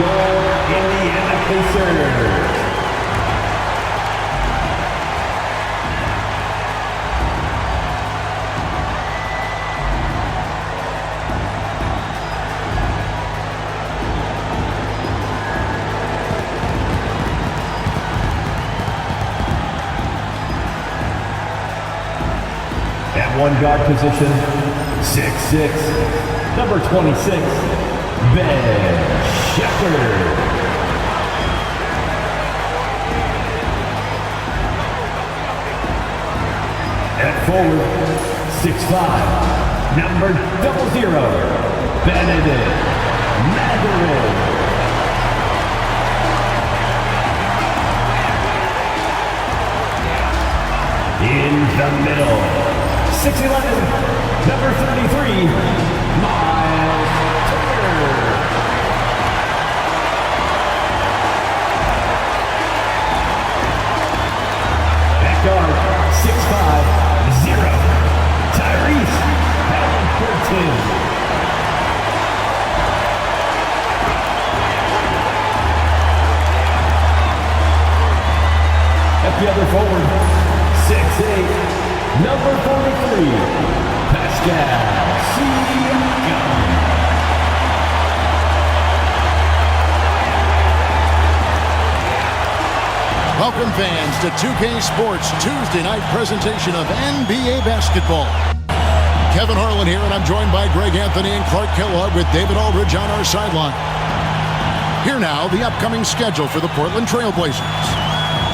your Indiana Pacers. At one guard position, 6'6", number 26, Ben Shepherd. At forward, 6'5", number 00, Benedict Mathurin. In the middle, 6'11", number 33, Miles Turner. At guard, 6'5", 0, Tyrese Halliburton. At the other forward, 6'8", number 43, Pascal Siakam. Welcome fans to 2K Sports Tuesday night presentation of NBA basketball. Kevin Harlan here, and I'm joined by Greg Anthony and Clark Kellogg with David Aldridge on our sideline. Here now, the upcoming schedule for the Portland Trail Blazers.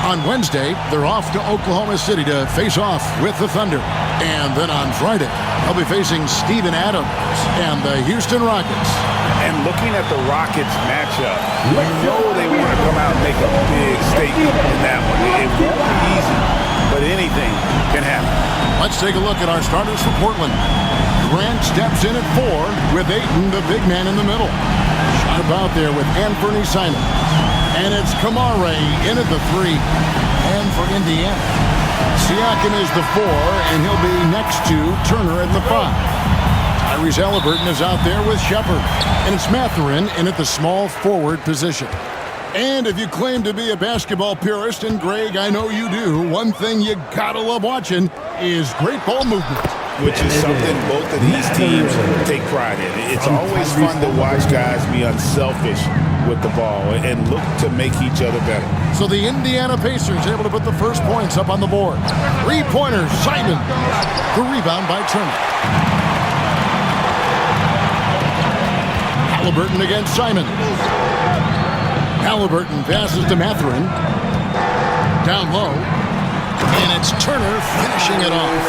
On Wednesday, they're off to Oklahoma City to face off with the Thunder. And then on Friday, they'll be facing Steven Adams and the Houston Rockets. And looking at the Rockets matchup, you know they want to come out and make a big statement in that one. It won't be easy, but anything can happen. Let's take a look at our starters for Portland. Grant steps in at 4 with Ayton, the big man, in the middle. Shot about there with Anthony Simons. And it's Kamare in at the 3. And for Indiana, Siakam is the 4, and he'll be next to Turner at the 5. Tyrese Halliburton is out there with Shepherd. And it's Mathurin in at the small forward position. And if you claim to be a basketball purist, and Greg, I know you do, one thing you gotta love watching is great ball movement. Which is something both of these teams take pride in. It's always fun to watch guys be unselfish with the ball and look to make each other better. So the Indiana Pacers able to put the first points up on the board. 3-pointer, Simon. The rebound by Turner. Halliburton against Simon. Halliburton passes to Mathurin. Down low. And it's Turner finishing it off.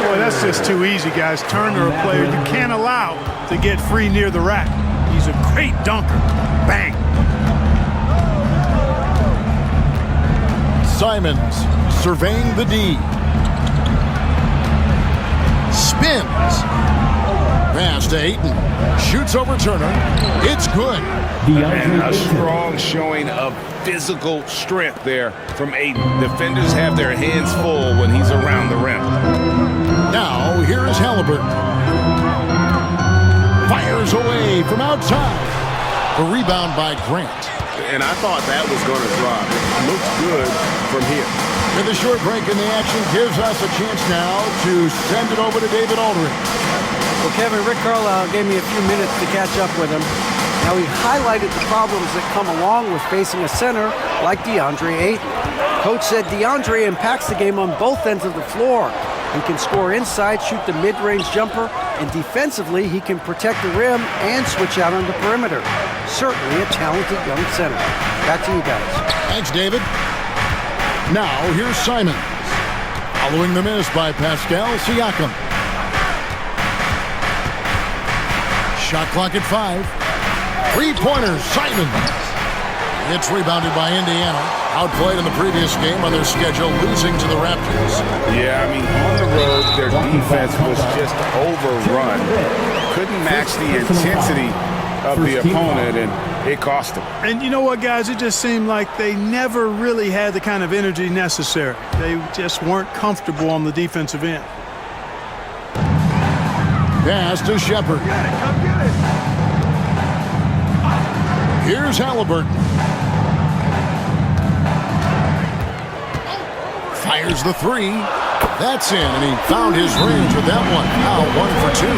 Boy, that's just too easy, guys. Turner, a player you can't allow to get free near the rack. He's a great dunker. Bang. Simons surveying the D. Spins. Pass to Ayton. Shoots over Turner. It's good. And a strong showing of physical strength there from Ayton. Defenders have their hands full when he's around the rim. Now, here is Halliburton. Fires away from outside. A rebound by Grant. And I thought that was going to drop. It looks good from here. And the short break in the action gives us a chance now to send it over to David Aldridge. Well, Kevin, Rick Carlisle gave me a few minutes to catch up with him. Now, he highlighted the problems that come along with facing a center like DeAndre Ayton. Coach said DeAndre impacts the game on both ends of the floor. He can score inside, shoot the mid-range jumper, and defensively, he can protect the rim and switch out on the perimeter. Certainly a talented young center. Back to you guys. Thanks, David. Now, here's Simons. Following the miss by Pascal Siakam. Shot clock at 5. 3-pointer, Simons. It's rebounded by Indiana. Outplayed in the previous game on their schedule, losing to the Raptors. Yeah, I mean, on the road, their defense was just overrun. Couldn't match the intensity of the opponent, and it cost them. And you know what, guys? It just seemed like they never really had the kind of energy necessary. They just weren't comfortable on the defensive end. Pass to Shepherd. Here's Halliburton. Fires the three. That's in, and he found his range with that one. Now 1 for 2.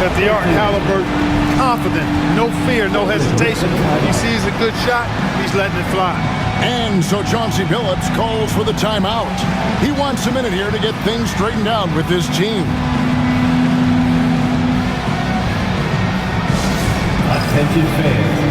At the arc, Halliburton, confident, no fear, no hesitation. He sees a good shot, he's letting it fly. And so Chauncey Billups calls for the timeout. He wants a minute here to get things straightened out with his team. Attention fans.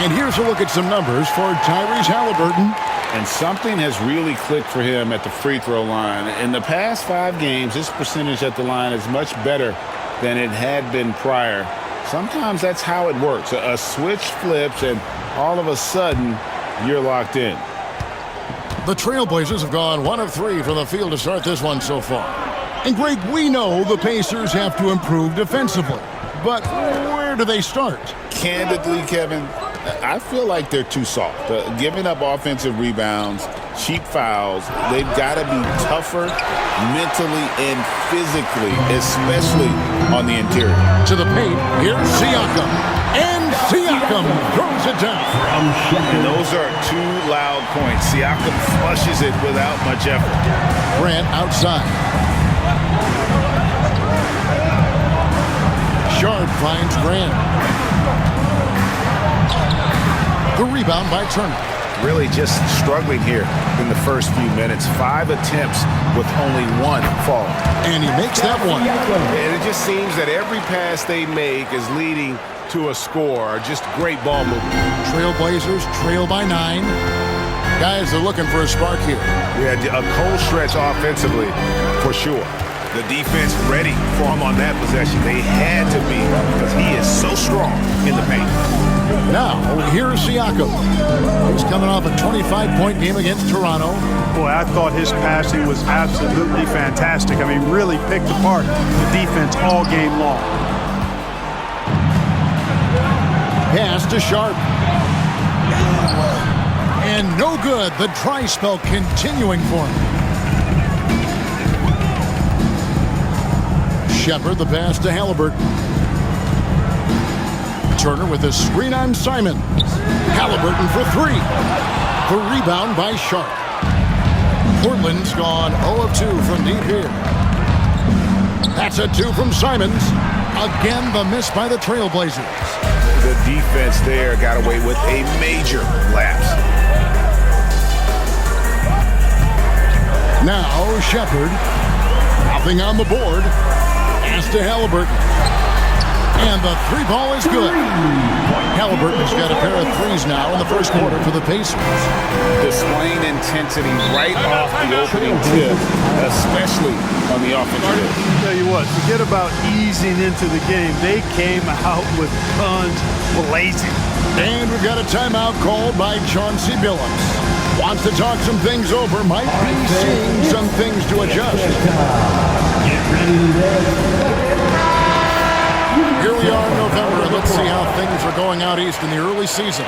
And here's a look at some numbers for Tyrese Halliburton. And something has really clicked for him at the free throw line. In the past 5 games, his percentage at the line is much better than it had been prior. Sometimes that's how it works. A switch flips, and all of a sudden, you're locked in. The Trailblazers have gone 1 of 3 from the field to start this one so far. And Greg, we know the Pacers have to improve defensively. But where do they start? Candidly, Kevin, I feel like they're too soft. Giving up offensive rebounds, cheap fouls, they've got to be tougher mentally and physically, especially on the interior. To the paint, here's Siakam. And Siakam throws it down. And those are 2 loud points. Siakam flushes it without much effort. Grant outside. Sharp finds Grant. The rebound by Turner. Really just struggling here in the first few minutes. 5 attempts with only 1 fall. And he makes that one. And it just seems that every pass they make is leading to a score. Just great ball movement. Trailblazers trail by 9. Guys are looking for a spark here. Yeah, a cold stretch offensively for sure. The defense ready for him on that possession. They had to be because he is so strong in the paint. Now, here's Siakam. He's coming off a 25-point game against Toronto. Boy, I thought his passing was absolutely fantastic. I mean, really picked apart the defense all game long. Pass to Sharp. And no good. The dry spell continuing for him. Shepard, the pass to Halliburton. Turner with a screen on Simon. Halliburton for 3. The rebound by Sharp. Portland's gone 0 of 2 from deep here. That's a 2 from Simons. Again, the miss by the Trailblazers. The defense there got away with a major lapse. Now Shepard. Nothing on the board. Pass to Halliburton. And the 3 ball is good. Halliburton's got a pair of 3s now in the first quarter for the Pacers. Displaying intensity right off the opening tip, especially on the offensive end. I'll tell you what, forget about easing into the game. They came out with guns blazing. And we've got a timeout called by Chauncey Billups. Wants to talk some things over, might be seeing some things to adjust. Get ready to Here we are in November, and let's see how things are going out east in the early season.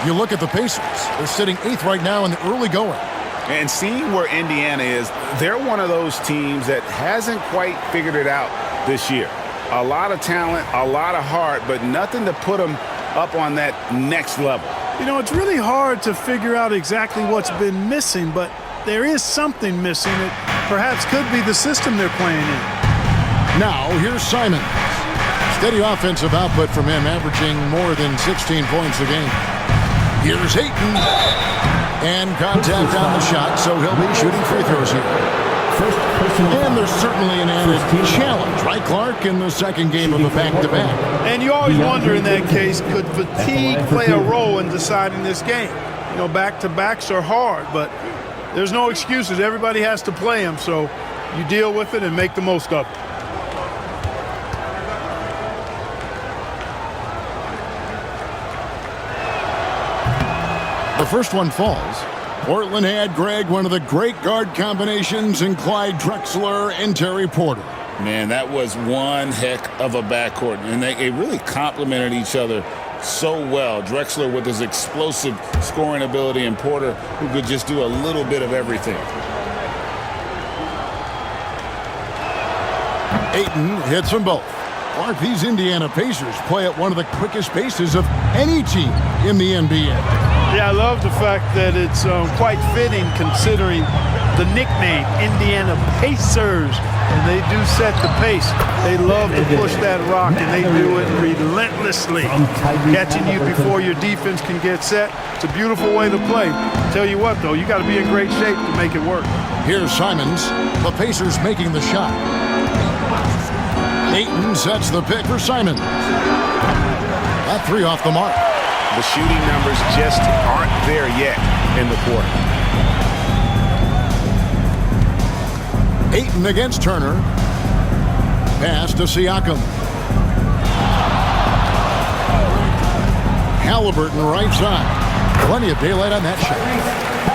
You look at the Pacers. They're sitting 8th right now in the early going. And seeing where Indiana is, they're one of those teams that hasn't quite figured it out this year. A lot of talent, a lot of heart, but nothing to put them up on that next level. You know, it's really hard to figure out exactly what's been missing, but there is something missing that perhaps could be the system they're playing in. Now, here's Simon. Steady offensive output from him, averaging more than 16 points a game. Here's Ayton. And contact on the shot, so he'll be shooting free throws here. And there's certainly an added challenge, right, Clark, in the second game of a back-to-back. And you always wonder in that case, could fatigue play a role in deciding this game? You know, back-to-backs are hard, but there's no excuses. Everybody has to play them, so you deal with it and make the most of it. The first one falls. Portland had, Greg, one of the great guard combinations in Clyde Drexler and Terry Porter. Man, that was one heck of a backcourt, and they really complemented each other so well. Drexler with his explosive scoring ability, and Porter who could just do a little bit of everything. Ayton hits them both. Clark, these Indiana Pacers play at one of the quickest paces of any team in the NBA. Yeah, I love the fact that it's quite fitting considering the nickname, Indiana Pacers. And they do set the pace. They love to push that rock, and they do it relentlessly, catching you before your defense can get set. It's a beautiful way to play. Tell you what, though, you got to be in great shape to make it work. Here's Simons. The Pacers making the shot. Ayton sets the pick for Simons. That three off the mark. The shooting numbers just aren't there yet in the quarter. Ayton against Turner. Pass to Siakam. Halliburton right side. Plenty of daylight on that shot.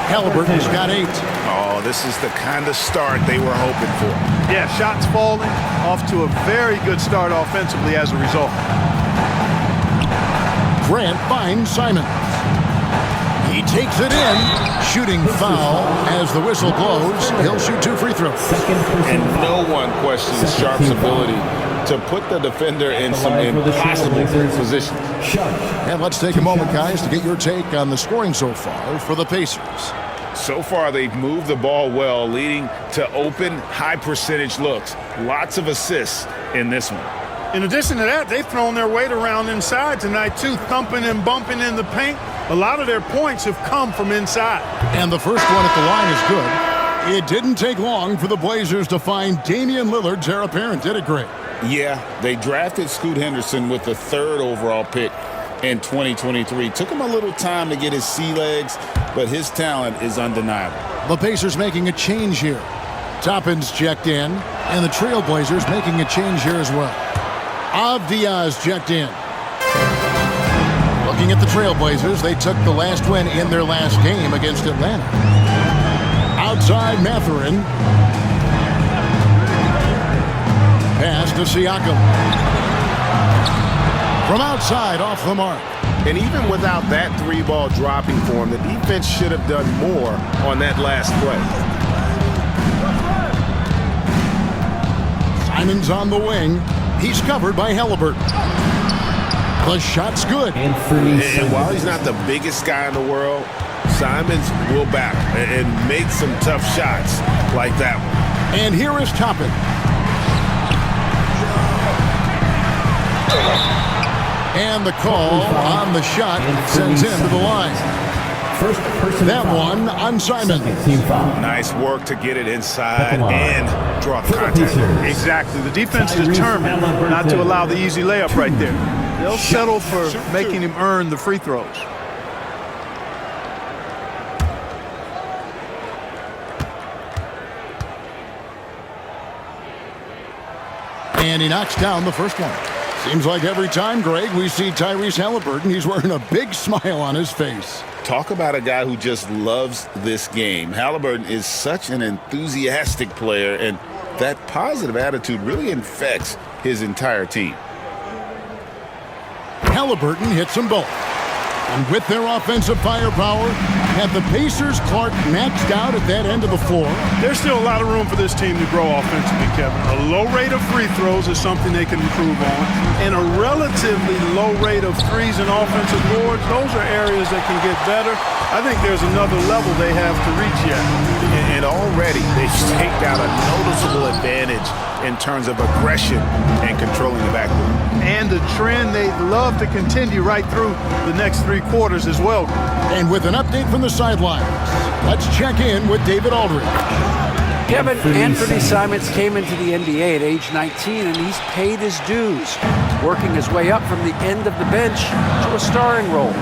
Halliburton's got 8. Oh, this is the kind of start they were hoping for. Yeah, shots falling, off to a very good start offensively as a result. Grant finds Simons. He takes it in. Shooting foul as the whistle blows. He'll shoot 2 free throws. And no one questions Sharp's ability to put the defender in some impossible positions. And let's take a moment, guys, to get your take on the scoring so far for the Pacers. So far, they've moved the ball well, leading to open, high-percentage looks. Lots of assists in this one. In addition to that, they've thrown their weight around inside tonight, too, thumping and bumping in the paint. A lot of their points have come from inside. And the first one at the line is good. It didn't take long for the Blazers to find Damian Lillard's heir apparent, did it, Greg? Yeah, they drafted Scoot Henderson with the 3rd overall pick in 2023. Took him a little time to get his sea legs, but his talent is undeniable. The Pacers making a change here. Toppin's checked in, and the Trailblazers making a change here as well. Diaz checked in. Looking at the Trailblazers, they took the last win in their last game against Atlanta. Outside Mathurin. Pass to Siakam. From outside, off the mark. And even without that 3-ball dropping for him, the defense should have done more on that last play. Simons on the wing. He's covered by Halliburton. The shot's good. And while he's not the biggest guy in the world, Simons will battle and make some tough shots like that one. And here is Toppin. And the call on the shot sends him to the line. That one on Simon. Nice work to get it inside and draw the contact. Exactly. The defense is determined not to allow the easy layup right there. They'll settle for making him earn the free throws. And he knocks down the first one. Seems like every time, Greg, we see Tyrese Halliburton, he's wearing a big smile on his face. Talk about a guy who just loves this game. Halliburton is such an enthusiastic player, and that positive attitude really infects his entire team. Halliburton hits them both. And with their offensive firepower, have the Pacers Clark maxed out at that end of the floor? There's still a lot of room for this team to grow offensively, Kevin. A low rate of free throws is something they can improve on. And a relatively low rate of threes and offensive boards, those are areas that can get better. I think there's another level they have to reach yet. And already they've staked out a noticeable advantage in terms of aggression and controlling the backcourt. And the trend they'd love to continue right through the next 3 quarters as well. And with an update from the sidelines, let's check in with David Aldridge. Kevin, Anthony Simons came into the NBA at age 19, and he's paid his dues, working his way up from the end of the bench to a starring role.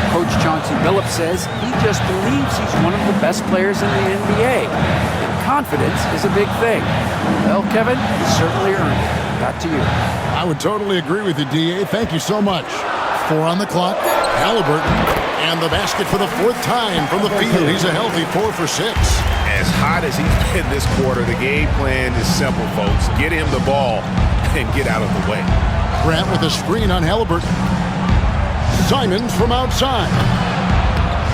Coach Chauncey Billups says he just believes he's one of the best players in the NBA. And confidence is a big thing. Well, Kevin, he certainly earned it. Back to you. I would totally agree with you, D.A. Thank you so much. 4 on the clock. Halliburton. And the basket for the 4th time from the field. He's a healthy 4 for 6. As hot as he's been this quarter, the game plan is simple, folks. Get him the ball and get out of the way. Grant with a screen on Halliburton. Simons from outside.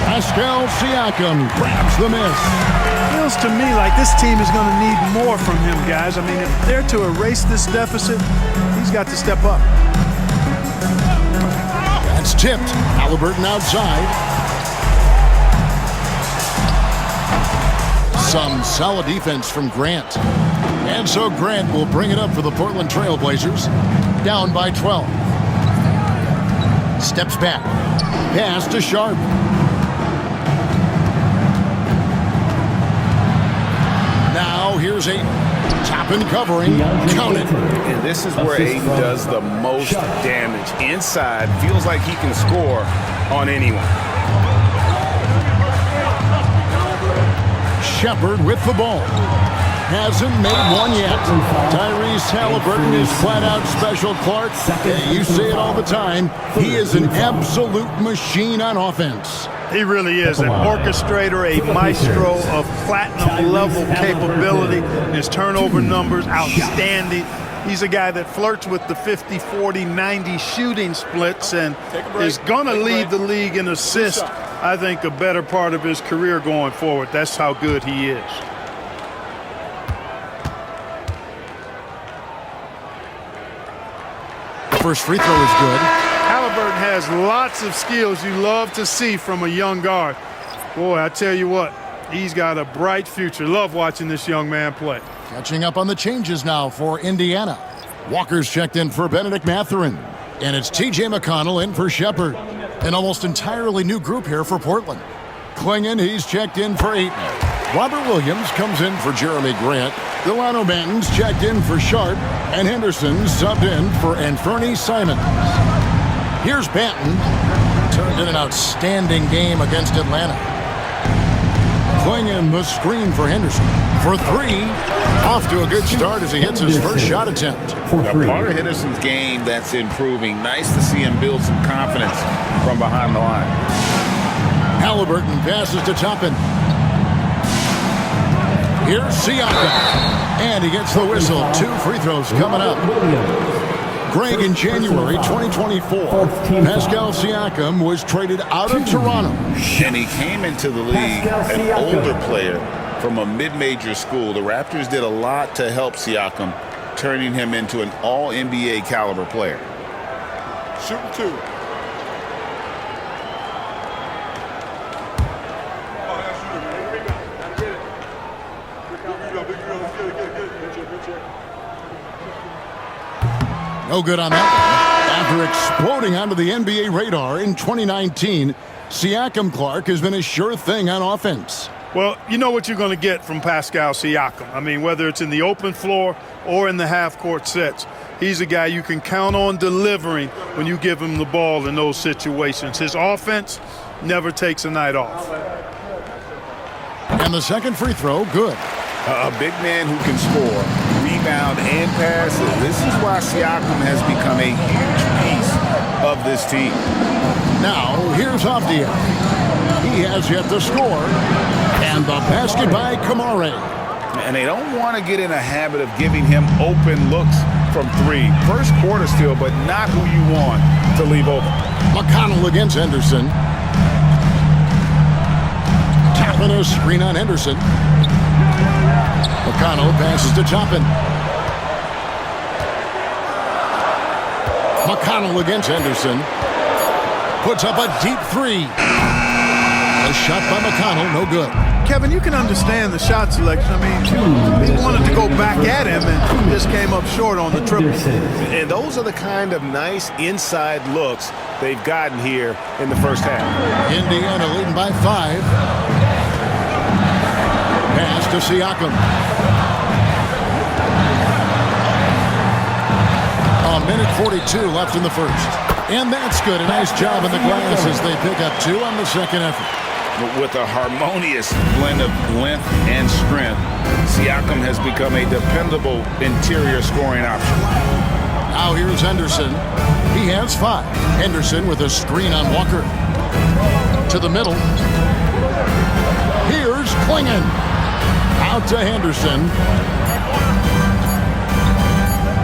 Pascal Siakam grabs the miss. Feels to me like this team is going to need more from him, guys. I mean, if they're to erase this deficit, he's got to step up. That's tipped. Halliburton outside. Some solid defense from Grant. And so Grant will bring it up for the Portland Trail Blazers. Down by 12. Steps back. Pass to Sharp. Now here's Ayton. Top and covering. Count it. And this is where Ayton does the most damage. Inside, feels like he can score on anyone. Shepard with the ball. Hasn't made one yet. Tyrese Halliburton is flat out special, Clark. You say it all the time. He is an absolute machine on offense. He really is an orchestrator, a maestro of platinum-level capability. His turnover numbers, outstanding. He's a guy that flirts with the 50, 40, 90 shooting splits and is going to lead the league in assists, I think, a better part of his career going forward. That's how good he is. First free throw is good. Halliburton has lots of skills you love to see from a young guard. Boy, I tell you what, he's got a bright future. Love watching this young man play. Catching up on the changes now for Indiana. Walker's checked in for Benedict Mathurin. And it's T.J. McConnell in for Shepard. An almost entirely new group here for Portland. Klingon, he's checked in for Ayton. Robert Williams comes in for Jeremy Grant. Delano Banton's checked in for Sharp. And Henderson subbed in for Anthony Simons. Here's Banton. Turned in an outstanding game against Atlanta. Klingon the screen for Henderson. For three. Off to a good start as he hits his first shot attempt. Now, part of Henderson's game that's improving. Nice to see him build some confidence from behind the line. Halliburton passes to Toppin. Here's Siakam. And he gets the whistle. 2 free throws coming up. Greg, in January 2024, Pascal Siakam was traded out of Toronto. And he came into the league an older player from a mid-major school. The Raptors did a lot to help Siakam, turning him into an all-NBA caliber player. Shooting 2. No good on that one. After exploding onto the NBA radar in 2019, Siakam, Clark, has been a sure thing on offense. Well, you know what you're going to get from Pascal Siakam. I mean, whether it's in the open floor or in the half-court sets, he's a guy you can count on delivering when you give him the ball in those situations. His offense never takes a night off. And the second free throw, good. A big man who can score, rebound, and pass. This is why Siakam has become a huge piece of this team. Now, here's Avdia. He has yet to score. And the basket by Kamare. And they don't want to get in a habit of giving him open looks from 3. First quarter still, but not who you want to leave open. McConnell against Henderson. Tapping a screen on Henderson. McConnell passes to Toppin. McConnell against Henderson. Puts up a deep 3. A shot by McConnell, no good. Kevin, you can understand the shot selection. I mean, he wanted to go back at him and just came up short on the triple. And those are the kind of nice inside looks they've gotten here in the first half. Indiana leading by 5. Pass to Siakam. A minute 42 left in the first. And that's good. A nice job in the glass as they pick up 2 on the second effort. With a harmonious blend of length and strength, Siakam has become a dependable interior scoring option. Now here's Henderson. He has 5. Henderson with a screen on Walker. To the middle. Here's Klingon. Out to Henderson.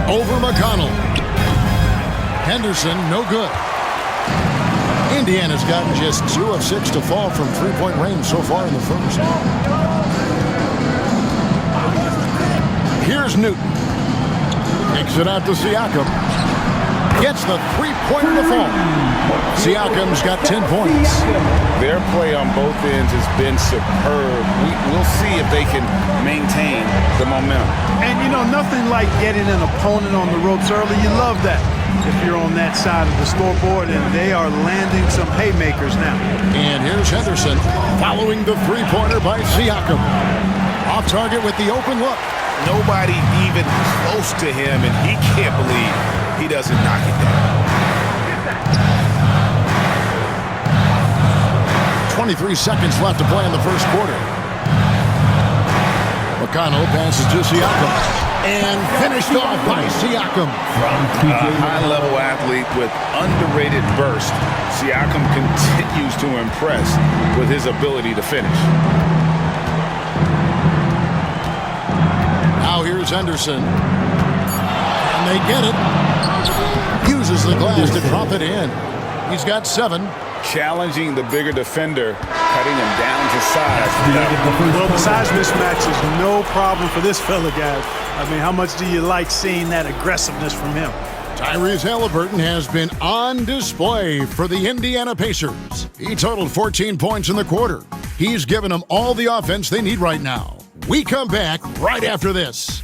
Over McConnell. Henderson, no good. Indiana's gotten just 2 of 6 to fall from three-point range so far in the first. Here's Newton. Takes it out to Siakam. Gets the three-pointer to fall. Siakam's got 10 points. Their play on both ends has been superb. We'll see if they can maintain the momentum. And, you know, nothing like getting an opponent on the ropes early. You love that if you're on that side of the scoreboard, and they are landing some haymakers now. And here's Henderson following the three-pointer by Siakam. Off target with the open look. Nobody even close to him, and he can't believe he doesn't knock it down. 23 seconds left to play in the first quarter. McConnell passes to Siakam. And finished off by Siakam. A high-level athlete with underrated burst. Siakam continues to impress with his ability to finish. Now here's Henderson. And they get it. Uses the glass to drop it in. He's got 7. Challenging the bigger defender, cutting him down to size. Well, the size mismatch is no problem for this fella, guys. I mean, how much do you like seeing that aggressiveness from him? Tyrese Halliburton has been on display for the Indiana Pacers. He totaled 14 points in the quarter. He's given them all the offense they need right now. We come back right after this.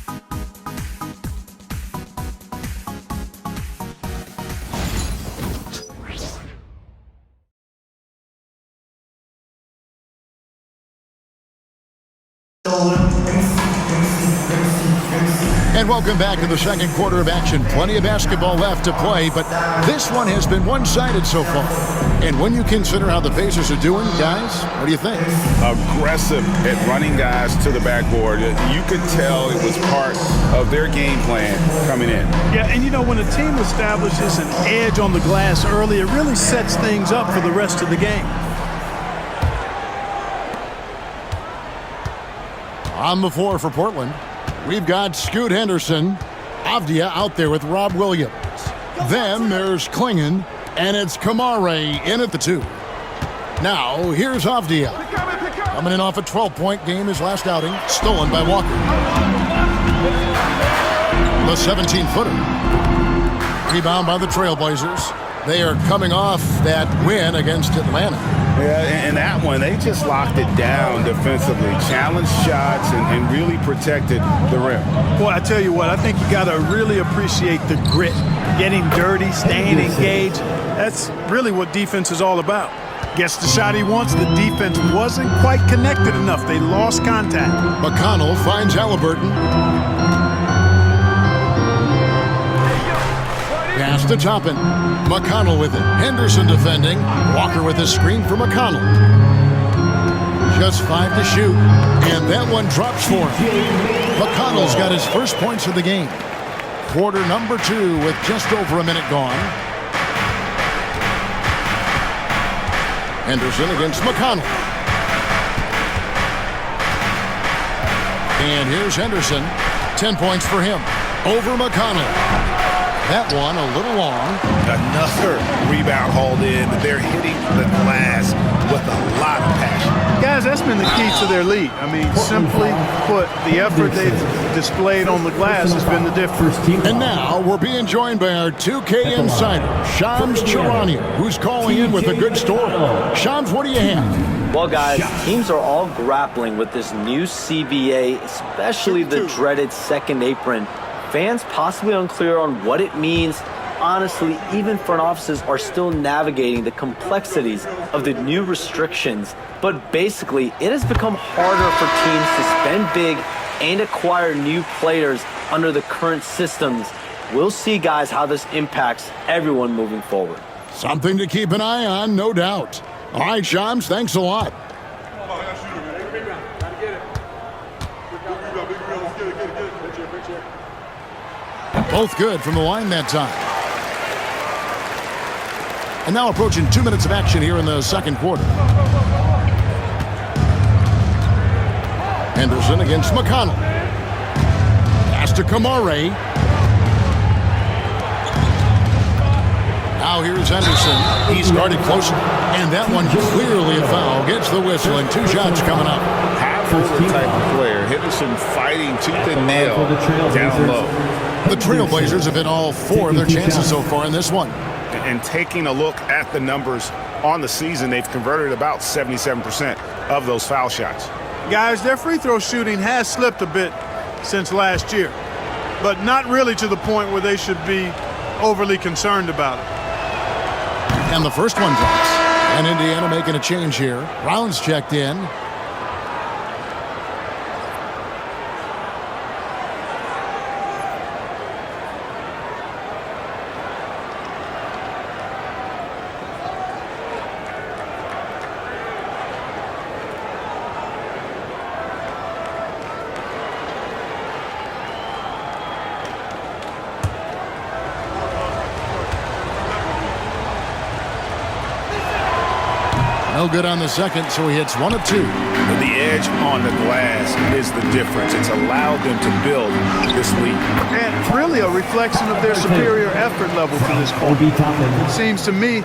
And welcome back to the second quarter of action. Plenty of basketball left to play, but this one has been one-sided so far. And when you consider how the Pacers are doing, guys, what do you think? Aggressive at running guys to the backboard. You could tell it was part of their game plan coming in. Yeah, and you know, when a team establishes an edge on the glass early, it really sets things up for the rest of the game. On the floor for Portland, we've got Scoot Henderson, Avdia out there with Rob Williams. Then there's Klingon, and it's Kamare in at the 2. Now, here's Avdia. Coming in off a 12-point game his last outing, stolen by Walker. The 17-footer. Rebound by the Trailblazers. They are coming off that win against Atlanta. Yeah, and that one, they just locked it down defensively. Challenged shots and really protected the rim. Boy, I tell you what, I think you got to really appreciate the grit. Getting dirty, staying engaged. That's really what defense is all about. Gets the shot he wants. The defense wasn't quite connected enough. They lost contact. McConnell finds Halliburton. Pass to Toppin. McConnell with it. Henderson defending. Walker with a screen for McConnell. Just 5 to shoot. And that one drops for him. McConnell's got his first points of the game. Quarter number 2 with just over a minute gone. Henderson against McConnell. And here's Henderson. 10 points for him. Over McConnell. That one a little long. Another rebound hauled in. They're hitting the glass with a lot of passion. Guys, that's been the key to their lead. I mean, simply put, the effort they've displayed on the glass has been the difference. And now we're being joined by our 2K insider, Shams Charania, who's calling in with a good story. Shams, what do you have? Well, guys, teams are all grappling with this new CBA, especially the dreaded second apron. Fans possibly unclear on what it means. Honestly, even front offices are still navigating the complexities of the new restrictions. But basically, it has become harder for teams to spend big and acquire new players under the current systems. We'll see, guys, how this impacts everyone moving forward. Something to keep an eye on, no doubt. All right, Shams, thanks a lot. Both good from the line that time. And now approaching 2 minutes of action here in the second quarter. Henderson against McConnell. Pass to Kamare. Now here's Henderson. He's guarded closely. And that one clearly a foul. Gets the whistle and 2 shots coming up. Half-forward type of player. Henderson fighting tooth and nail down low. The Trailblazers have hit all 4 of their chances so far in this one. And taking a look at the numbers on the season, they've converted about 77% of those foul shots. Guys, their free throw shooting has slipped a bit since last year, but not really to the point where they should be overly concerned about it. And the first one drops. And Indiana making a change here. Brown's checked in. No good on the second, so he hits 1 of 2. The edge on the glass is the difference. It's allowed them to build this lead. And really a reflection of their superior effort level to this point. It seems to me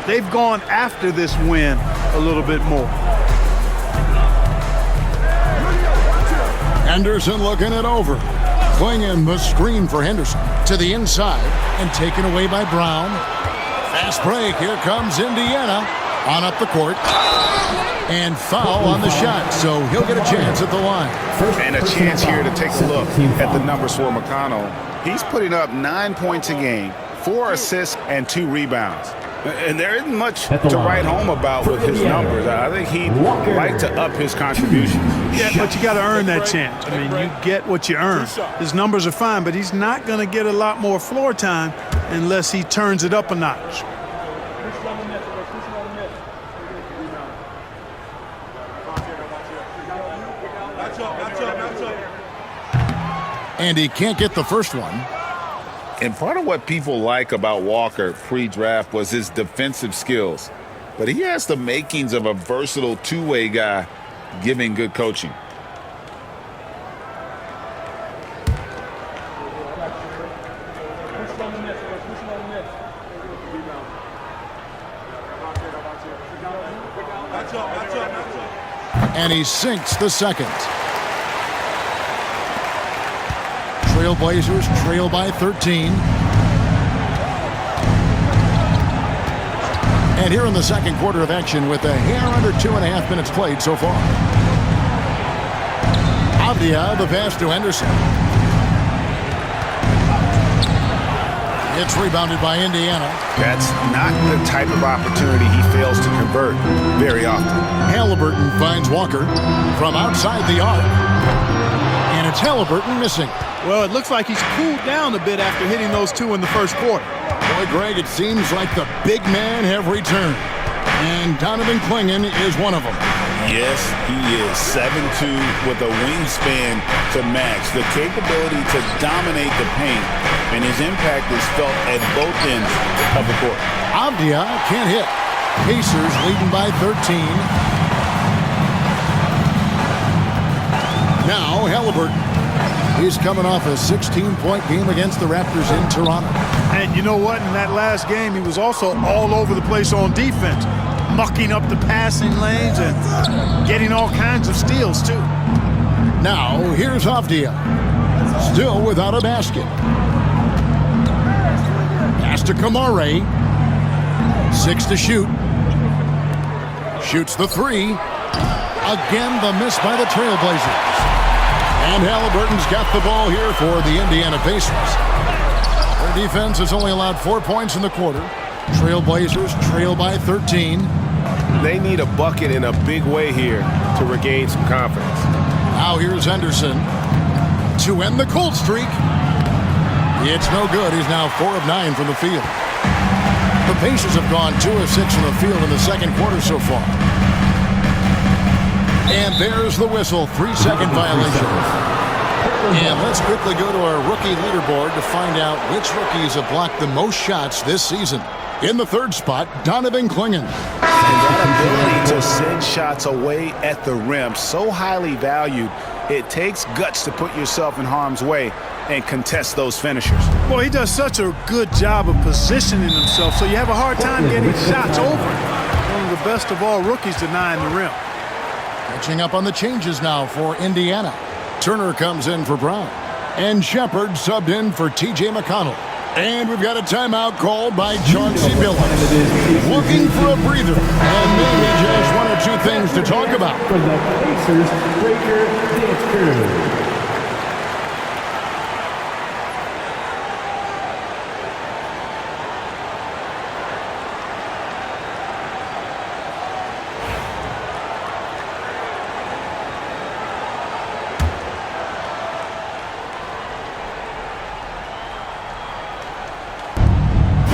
they've gone after this win a little bit more. Henderson looking it over. Clinging the screen for Henderson to the inside and taken away by Brown. Fast break. Here comes Indiana. On up the court, and foul on the shot, so he'll get a chance at the line. And a chance here to take a look at the numbers for McConnell. He's putting up 9 points a game, 4 assists, and 2 rebounds. And there isn't much to write home about with his numbers. I think he'd like to up his contributions. Yeah, but you got to earn that chance. I mean, you get what you earn. His numbers are fine, but he's not going to get a lot more floor time unless he turns it up a notch. And he can't get the first one. And part of what people like about Walker pre-draft was his defensive skills. But he has the makings of a versatile two-way guy giving good coaching. And he sinks the second. Trailblazers trail by 13. And here in the second quarter of action with a hair under 2.5 minutes played so far. Avdia, the pass to Henderson. It's rebounded by Indiana. That's not the type of opportunity he fails to convert very often. Halliburton finds Walker from outside the arc. And it's Halliburton missing. Well, it looks like he's cooled down a bit after hitting those 2 in the first quarter. Boy, Greg, it seems like the big men have returned. And Donovan Clingan is one of them. Yes, he is 7'2" with a wingspan to match, the capability to dominate the paint, and his impact is felt at both ends of the court. Avdia can't hit. Pacers leading by 13. Now Halliburton. He's coming off a 16-point game against the Raptors in Toronto. And you know what? In that last game, he was also all over the place on defense, mucking up the passing lanes and getting all kinds of steals, too. Now, here's Avdia. Still without a basket. Pass to Kamare. 6 to shoot. Shoots the 3. Again, the miss by the Trailblazers. And Halliburton's got the ball here for the Indiana Pacers. Their defense has only allowed 4 points in the quarter. Trailblazers trail by 13. They need a bucket in a big way here to regain some confidence. Now here's Henderson to end the cold streak. It's no good. He's now 4 of 9 from the field. The Pacers have gone 2 of 6 from the field in the second quarter so far. And there's the whistle, 3-second violation. And let's quickly go to our rookie leaderboard to find out which rookies have blocked the most shots this season. In the third spot, Donovan Clingan. And that ability to send shots away at the rim, so highly valued It takes guts to put yourself in harm's way and contest those finishers. Well, he does such a good job of positioning himself, so you have a hard time getting shots over. One of the best of all rookies denying the rim. Catching up on the changes now for Indiana. Turner comes in for Brown. And Shepard subbed in for T.J. McConnell. And we've got a timeout called by Chauncey Billups. Looking for a breather. And maybe just one or two things to talk about. For the Pacers, Breaker Dance Crew.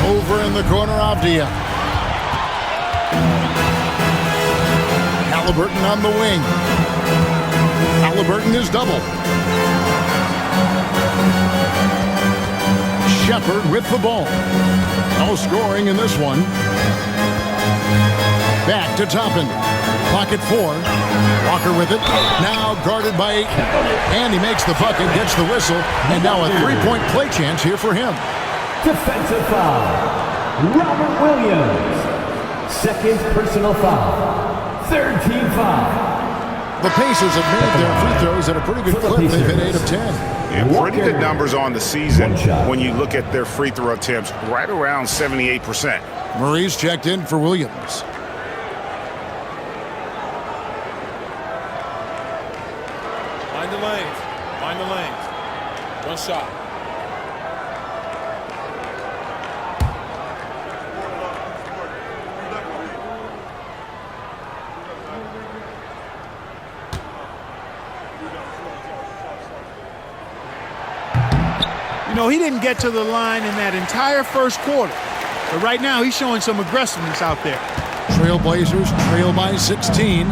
Over in the corner, Avdia. Halliburton on the wing. Halliburton is double. Shepard with the ball. No scoring in this one. Back to Toppin. Pocket 4. Walker with it. Now guarded by 8. And he makes the bucket, gets the whistle, and now a three-point play chance here for him. Defensive foul. Robert Williams. Second personal foul. Third team foul. The Pacers have made their free throws at a pretty good clip. They've hit 8 of 10. Yeah, pretty good numbers on the season when you look at their free throw attempts, right around 78%. Murray's checked in for Williams. Find the lanes. Find the lanes. One shot. You know, he didn't get to the line in that entire first quarter. But right now, he's showing some aggressiveness out there. Trailblazers trail by 16.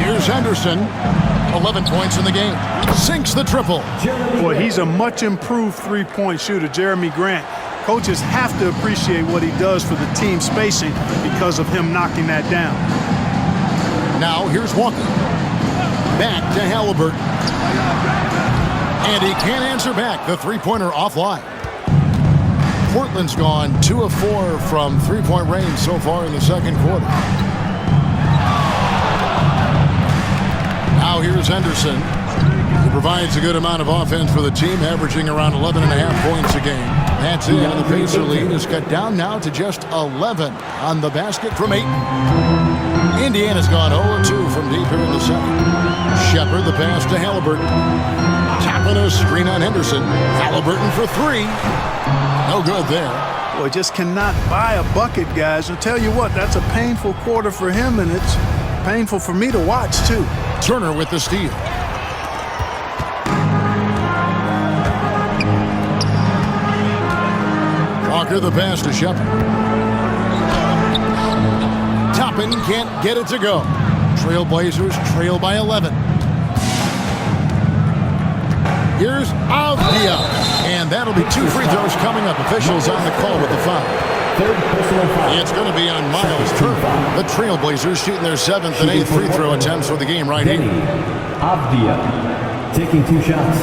Here's Henderson. 11 points in the game. Sinks the triple. Boy, he's a much improved three-point shooter, Jeremy Grant. Coaches have to appreciate what he does for the team spacing because of him knocking that down. Now here's Walker. Back to Halliburton. And he can't answer back. The three-pointer offline. Portland's gone 2 of 4 from three-point range so far in the second quarter. Now here's Henderson. He provides a good amount of offense for the team, averaging around 11.5 points a game. That's it. The Pacer lead is cut down now to just 11 on the basket from Ayton. Indiana's gone 0-2 from deep here in the second. Shepard the pass to Halliburton. Tapping a screen on Henderson. Halliburton for 3. No good there. Boy, just cannot buy a bucket, guys. I'll tell you what, that's a painful quarter for him, and it's painful for me to watch, too. Turner with the steal. Walker the pass to Shepard. Toppin can't get it to go. Trailblazers trail by 11. Here's Avdia. And that'll be 2 free throws coming up. Officials on the call with the foul. Third personal foul. It's going to be on Miles Turner. The Trailblazers shooting their 7th and 8th free throw attempts for the game right here. Avdia taking 2 shots.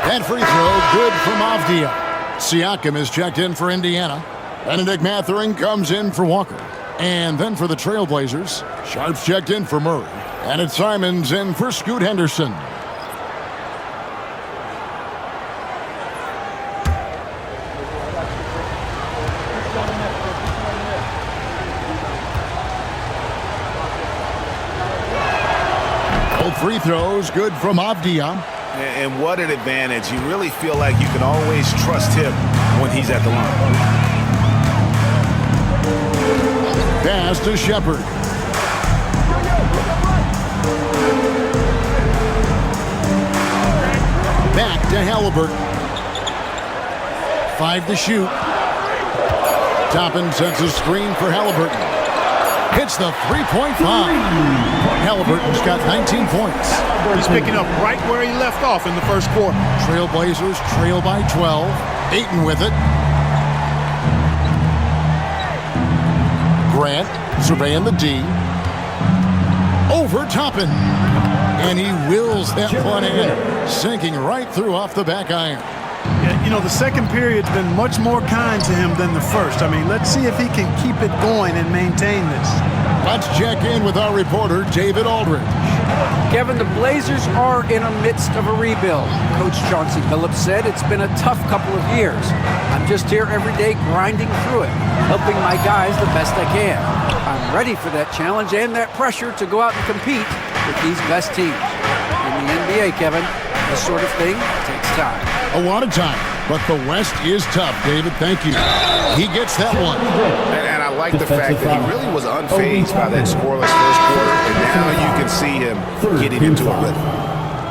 That free throw good from Avdia. Siakam is checked in for Indiana. Benedict Mathurin comes in for Walker. And then for the Trailblazers, Sharp's checked in for Murray. And it's Simons in for Scoot Henderson. Both free throws good from Avdia. And what an advantage. You really feel like you can always trust him when he's at the line. Pass to Shepard. Back to Halliburton. 5 to shoot. Toppin sets a screen for Halliburton. Hits the three-point foul. Halliburton's got 19 points. He's picking up right where he left off in the first quarter. Trailblazers trail by 12. Ayton with it. Grant surveying the D. Over Toppin. And he wills that one in, sinking right through off the back iron. Yeah, you know, the second period's been much more kind to him than the first. I mean, let's see if he can keep it going and maintain this. Let's check in with our reporter, David Aldridge. Kevin, the Blazers are in the midst of a rebuild. Coach Chauncey Billups said it's been a tough couple of years. I'm just here every day grinding through it, helping my guys the best I can. I'm ready for that challenge and that pressure to go out and compete with these best teams. In the NBA, Kevin, this sort of thing takes time. A lot of time, but the West is tough, David. Thank you. He gets that one. And I like the fact that he really was unfazed by that scoreless first quarter, and now you can see him getting into a rhythm.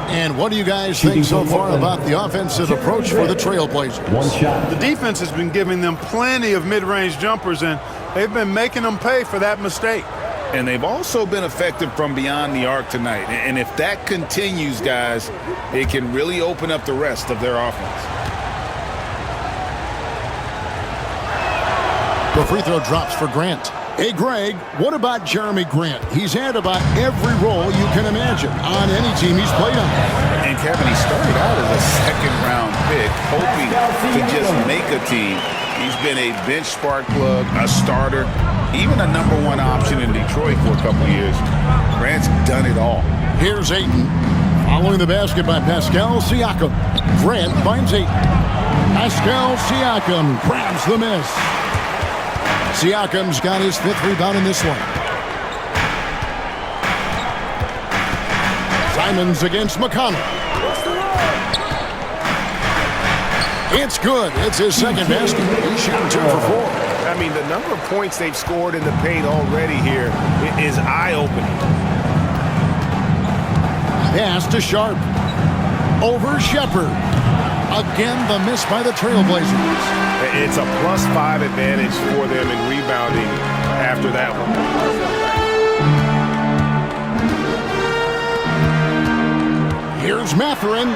And what do you guys think so far about the offensive approach for the Trailblazers? The defense has been giving them plenty of mid-range jumpers, and they've been making them pay for that mistake. And they've also been effective from beyond the arc tonight. And if that continues, guys, it can really open up the rest of their offense. The free throw drops for Grant. Hey, Greg, what about Jeremy Grant? He's had about every role you can imagine on any team he's played on. And Kevin, he started out as a second-round pick, hoping to just make a team. He's been a bench spark plug, a starter, even a number one option in Detroit for a couple of years. Grant's done it all. Here's Ayton. Following the basket by Pascal Siakam. Grant finds Ayton. Pascal Siakam grabs the miss. Siakam's got his 5th rebound in this one. Simons against McConnell. It's good. It's his second basket. He's shooting 2 for 4. I mean, the number of points they've scored in the paint already here is eye-opening. Pass to Sharp. Over Shepherd. Again, the miss by the Trailblazers. It's a +5 advantage for them in rebounding after that one. Here's Mathurin.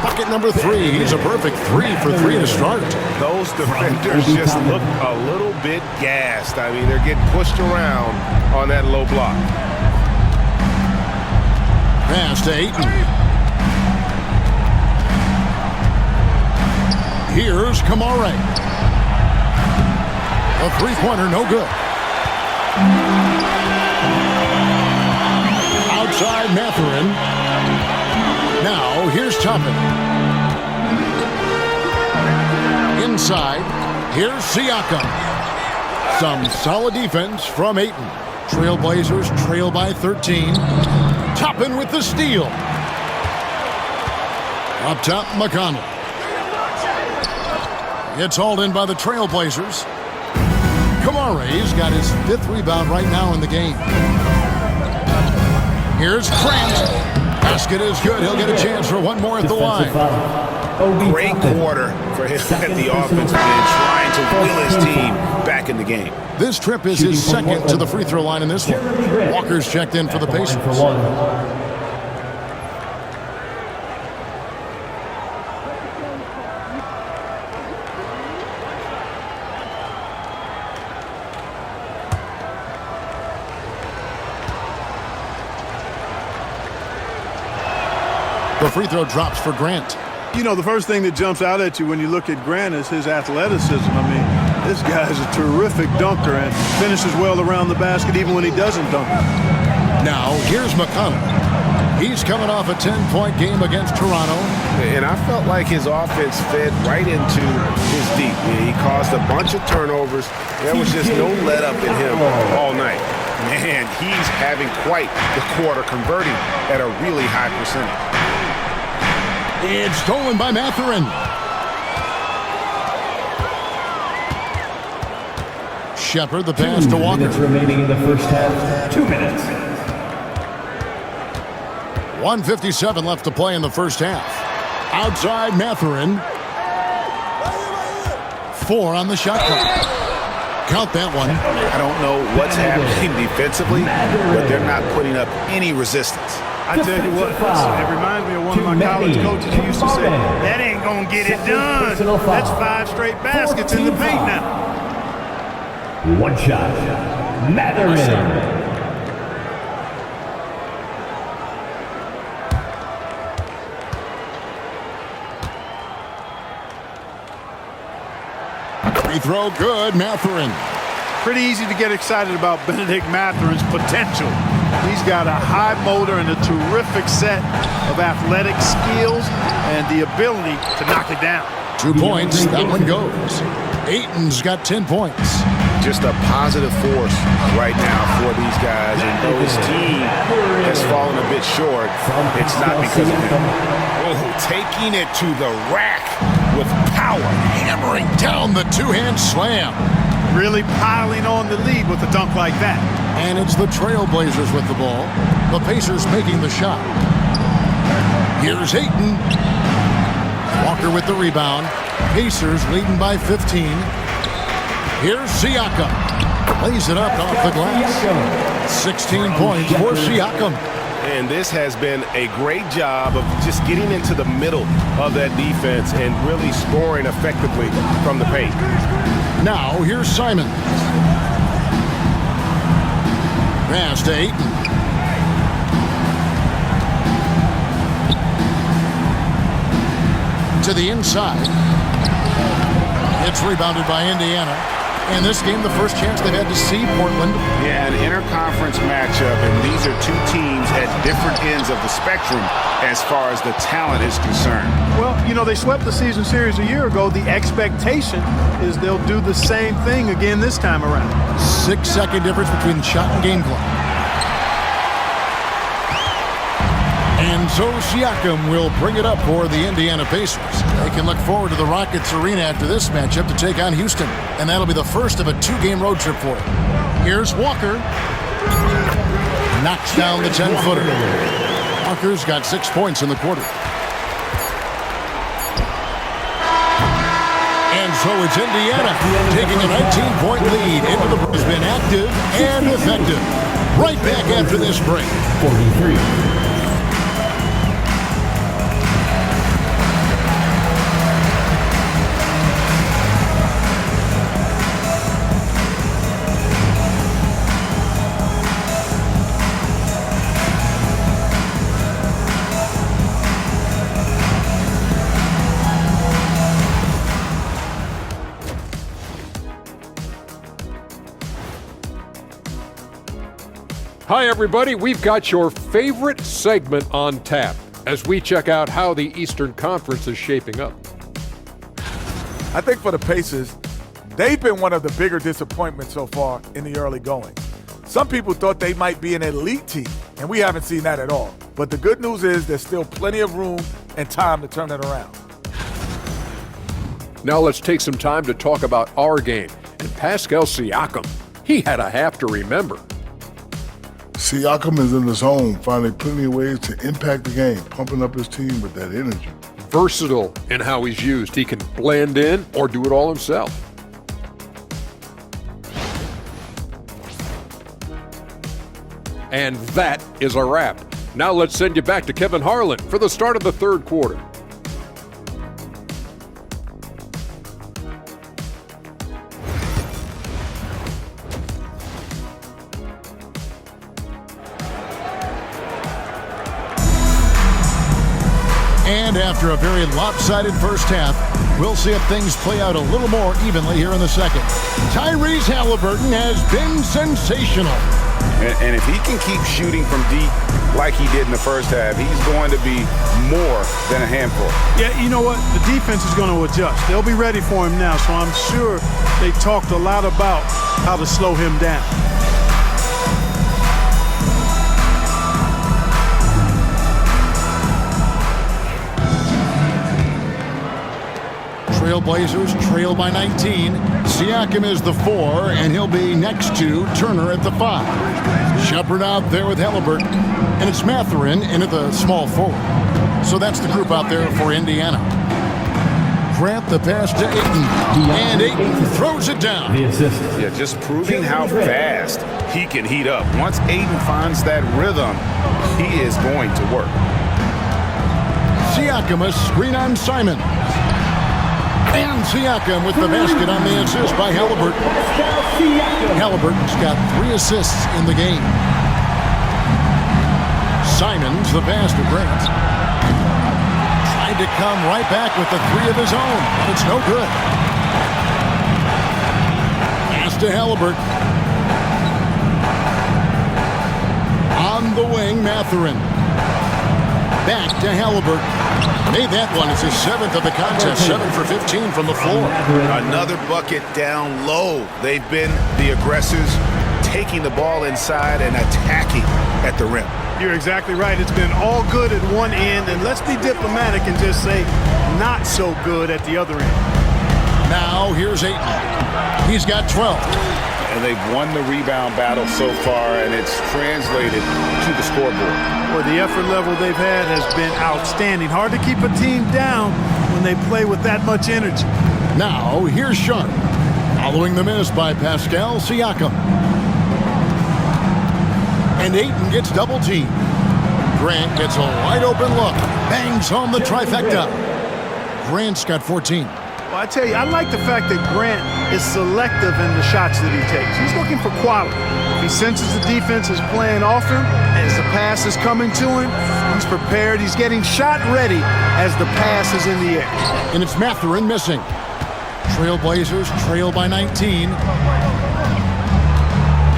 Bucket number 3. He's a perfect 3 for 3 to start. Those defenders just look a little bit gassed. I mean, they're getting pushed around on that low block. Pass to Ayton. Here's Kamare. A three-pointer, no good. Outside Mathurin. Now, here's Toppin. Inside, here's Siakam. Some solid defense from Ayton. Trailblazers trail by 13. Toppin with the steal. Up top, McConnell. It's hauled in by the Trailblazers. Kamare's got his 5th rebound right now in the game. Here's Grant. Basket is good. He'll get a chance for one more at the line. Great quarter for him at the offensive end, trying to will his team back in the game. This trip is his second to the free throw line in this one. Walker's checked in for the Pacers. The free throw drops for Grant. You know, the first thing that jumps out at you when you look at Grant is his athleticism. I mean, this guy is a terrific dunker and finishes well around the basket even when he doesn't dunk. Now, here's McConnell. He's coming off a 10-point game against Toronto. And I felt like his offense fed right into his deep. He caused a bunch of turnovers. There was just no let-up in him all night. Man, he's having quite the quarter, converting at a really high percentage. It's stolen by Mathurin. Shepherd, the pass to Walker. 2 minutes remaining in the first half. 2 minutes. 1:57 left to play in the first half. Outside Mathurin. 4 on the shot clock. Count that one. I don't know what's happening defensively, but they're not putting up any resistance. I tell you what, it reminds me of one of my college coaches who used to say, that ain't going to get it done. That's 5 straight baskets in the paint now. One shot. Mathurin. Free throw good, Mathurin. Pretty easy to get excited about Benedict Mathurin's potential. He's got a high motor and a terrific set of athletic skills and the ability to knock it down. 2 points, that one goes. Ayton's got 10 points. Just a positive force right now for these guys, and though his team has fallen a bit short, it's not because of him. Oh, taking it to the rack with power, hammering down the two-hand slam. Really piling on the lead with a dunk like that. And it's the Trailblazers with the ball. The Pacers making the shot. Here's Ayton. Walker with the rebound. Pacers leading by 15. Here's Siakam. Lays it up off the glass. 16 points for Siakam. And this has been a great job of just getting into the middle of that defense and really scoring effectively from the paint. Now, here's Simon. Pass to Ayton. To the inside. It's rebounded by Indiana. And this game, the first chance they've had to see Portland. Yeah, an interconference matchup, and these are two teams at different ends of the spectrum as far as the talent is concerned. Well, you know, they swept the season series a year ago. The expectation is they'll do the same thing again this time around. 6-second difference between the shot and game clock. And so Siakam will bring it up for the Indiana Pacers. They can look forward to the Rockets Arena after this matchup to take on Houston. And that'll be the first of a 2-game road trip for them. Here's Walker. Knocks down the 10-footer. Walker's got 6 points in the quarter. And so it's Indiana taking a 19-point lead into the Brisbane, active and effective. Right back after this break. 43. Hi, everybody. We've got your favorite segment on tap as we check out how the Eastern Conference is shaping up. I think for the Pacers, they've been one of the bigger disappointments so far in the early going. Some people thought they might be an elite team, and we haven't seen that at all. But the good news is there's still plenty of room and time to turn it around. Now let's take some time to talk about our game and Pascal Siakam. He had a half to remember. Siakam is in the zone, finding plenty of ways to impact the game, pumping up his team with that energy. Versatile in how he's used. He can blend in or do it all himself. And that is a wrap. Now let's send you back to Kevin Harlan for the start of the third quarter. And after a very lopsided first half, we'll see if things play out a little more evenly here in the second. Tyrese Halliburton has been sensational. And if he can keep shooting from deep like he did in the first half, he's going to be more than a handful. Yeah, you know what? The defense is going to adjust. They'll be ready for him now, so I'm sure they talked a lot about how to slow him down. Trailblazers trail by 19. Siakam is the 4, and he'll be next to Turner at the 5. Shepard out there with Halliburton, and it's Mathurin in at the small forward. So that's the group out there for Indiana. Grant the pass to Ayton. And Ayton throws it down. The assist. Yeah, just proving how fast he can heat up. Once Ayton finds that rhythm, he is going to work. Siakam, a screen on Simon. And Siakam with the basket on the assist by Halliburton. Halliburton's got 3 assists in the game. Simons the pass to Grant. Tried to come right back with the 3 of his own, but it's no good. Pass to Halliburton. On the wing, Mathurin. Back to Halliburton. Made that one. It's his 7th of the contest. 7 for 15 from the floor. Another bucket down low. They've been the aggressors, taking the ball inside and attacking at the rim. You're exactly right. It's been all good at one end, and let's be diplomatic and just say not so good at the other end. Now here's Ayton. He's got 12. And they've won the rebound battle so far, and it's translated to the scoreboard. Well, the effort level they've had has been outstanding. Hard to keep a team down when they play with that much energy. Now here's Sharp. Following the miss by Pascal Siakam. And Ayton gets double teamed. Grant gets a wide open look. Bangs home the trifecta. Grant's got 14. Well, I tell you, I like the fact that Grant is selective in the shots that he takes. He's looking for quality. He senses the defense is playing off him. As the pass is coming to him, he's prepared. He's getting shot ready as the pass is in the air. And it's Mathurin missing. Trailblazers trail by 19.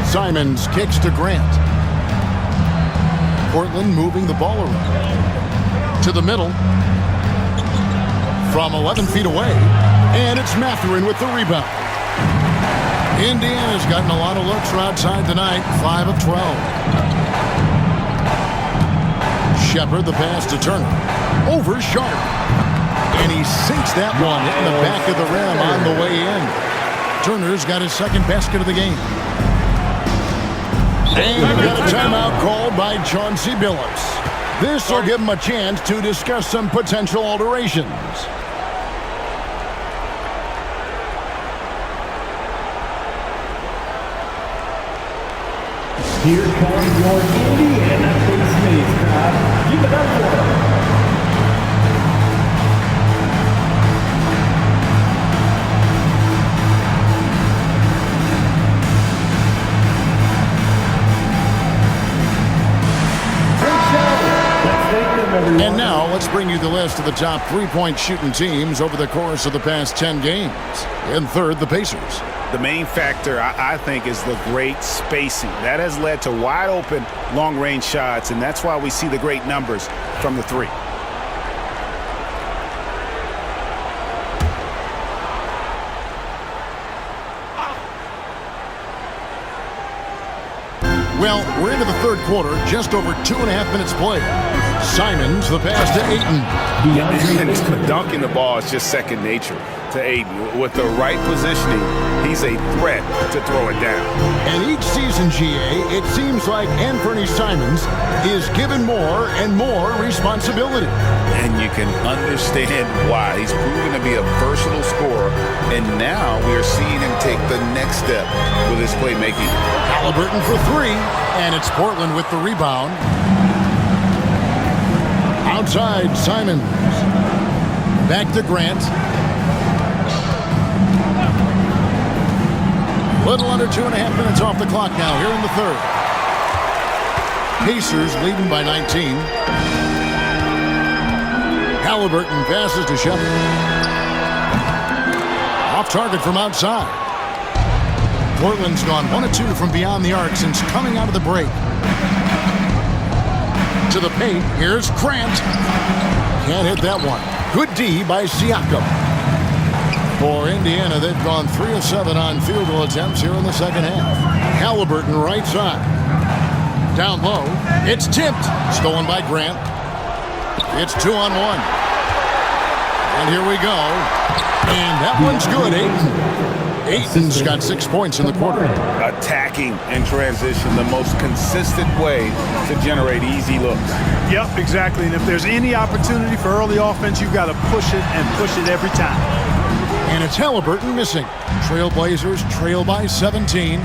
Simons kicks to Grant. Portland moving the ball around. To the middle. From 11 feet away. And it's Mathurin with the rebound. Indiana's gotten a lot of looks from outside tonight. 5 of 12. Shepard the pass to Turner. Over Sharp. And he sinks that one in the back of the rim on the way in. Turner's got his 2nd basket of the game. And we've got a timeout called by Chauncey Billups. This will give him a chance to discuss some potential alterations. Here comes your Indiana Pacers crowd. Keep it up for them. And now let's bring you the list of the top 3-point shooting teams over the course of the past 10 games. In third, the Pacers. The main factor, I think, is the great spacing. That has led to wide open, long-range shots, and that's why we see the great numbers from the 3. Well, we're into the 3rd quarter, just over 2.5 minutes played. Simons, the pass to Ayton. Dunking the ball is just second nature to Ayton. With the right positioning, he's a threat to throw it down. And each season, GA, it seems like Anthony Simons is given more and more responsibility. And you can understand why. He's proven to be a versatile scorer, and now we are seeing him take the next step with his playmaking. Halliburton for 3, and it's Portland with the rebound. Outside, Simons. Back to Grant. Little under 2.5 minutes off the clock now here in the 3rd. Pacers leading by 19. Halliburton passes to Shepard. Off target from outside. Portland's gone 1 of 2 from beyond the arc since coming out of the break. To the paint, here's Grant. Can't hit that one. Good D by Siakam. For Indiana, they've gone 3 of 7 on field goal attempts here in the 2nd half. Halliburton right side. Down low, it's tipped. Stolen by Grant. It's 2-on-1. And here we go. And that one's good, Ayton. Ayton's got 6 points in the quarter. Attacking in transition, the most consistent way to generate easy looks. Yep, exactly. And if there's any opportunity for early offense, you've got to push it and push it every time. And it's Halliburton missing. Trailblazers trail by 17.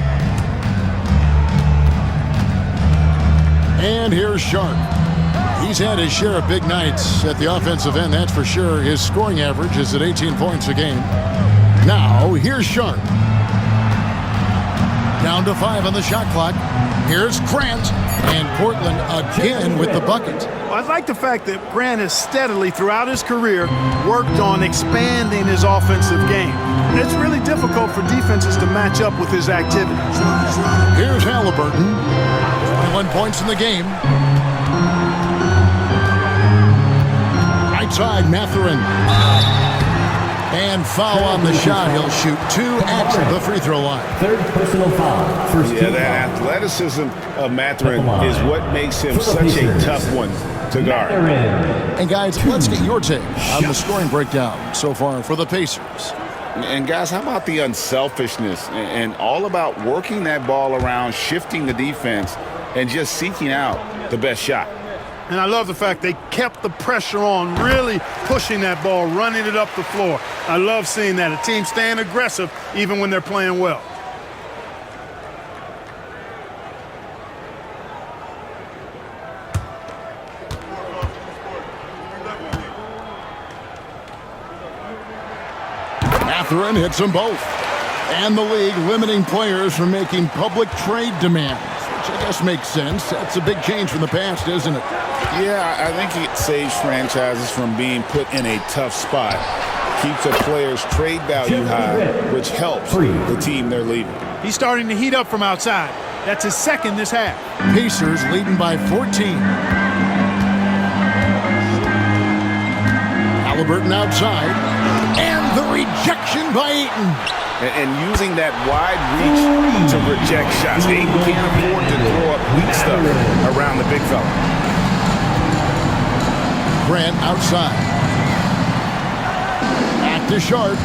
And here's Sharp. He's had his share of big nights at the offensive end, that's for sure. His scoring average is at 18 points a game. Now, here's Sharp. Down to 5 on the shot clock. Here's Grant. And Portland again with the bucket. Well, I like the fact that Grant has steadily, throughout his career, worked on expanding his offensive game. It's really difficult for defenses to match up with his activities. Here's Halliburton. 21 points in the game. Right side, Mathurin. And foul on the shot. He'll shoot 2 at the free throw line. Third personal foul. First Yeah, that athleticism of Mathurin is what makes him such a tough one to guard. And guys, let's get your take on the scoring breakdown so far for the Pacers. And guys, how about the unselfishness and all about working that ball around, shifting the defense, and just seeking out the best shot. And I love the fact they kept the pressure on, really pushing that ball, running it up the floor. I love seeing that. A team staying aggressive even when they're playing well. Mathurin hits them both. And the league limiting players from making public trade demands, which I guess makes sense. That's a big change from the past, isn't it? Yeah, I think it saves franchises from being put in a tough spot. Keeps a player's trade value high, which helps the team they're leaving. He's starting to heat up from outside. That's his second this half. Pacers leading by 14. Halliburton outside. And the rejection by Ayton. And using that wide reach to reject shots. Ayton can't afford to throw up weak stuff around the big fella. Grant outside. Back to Sharp.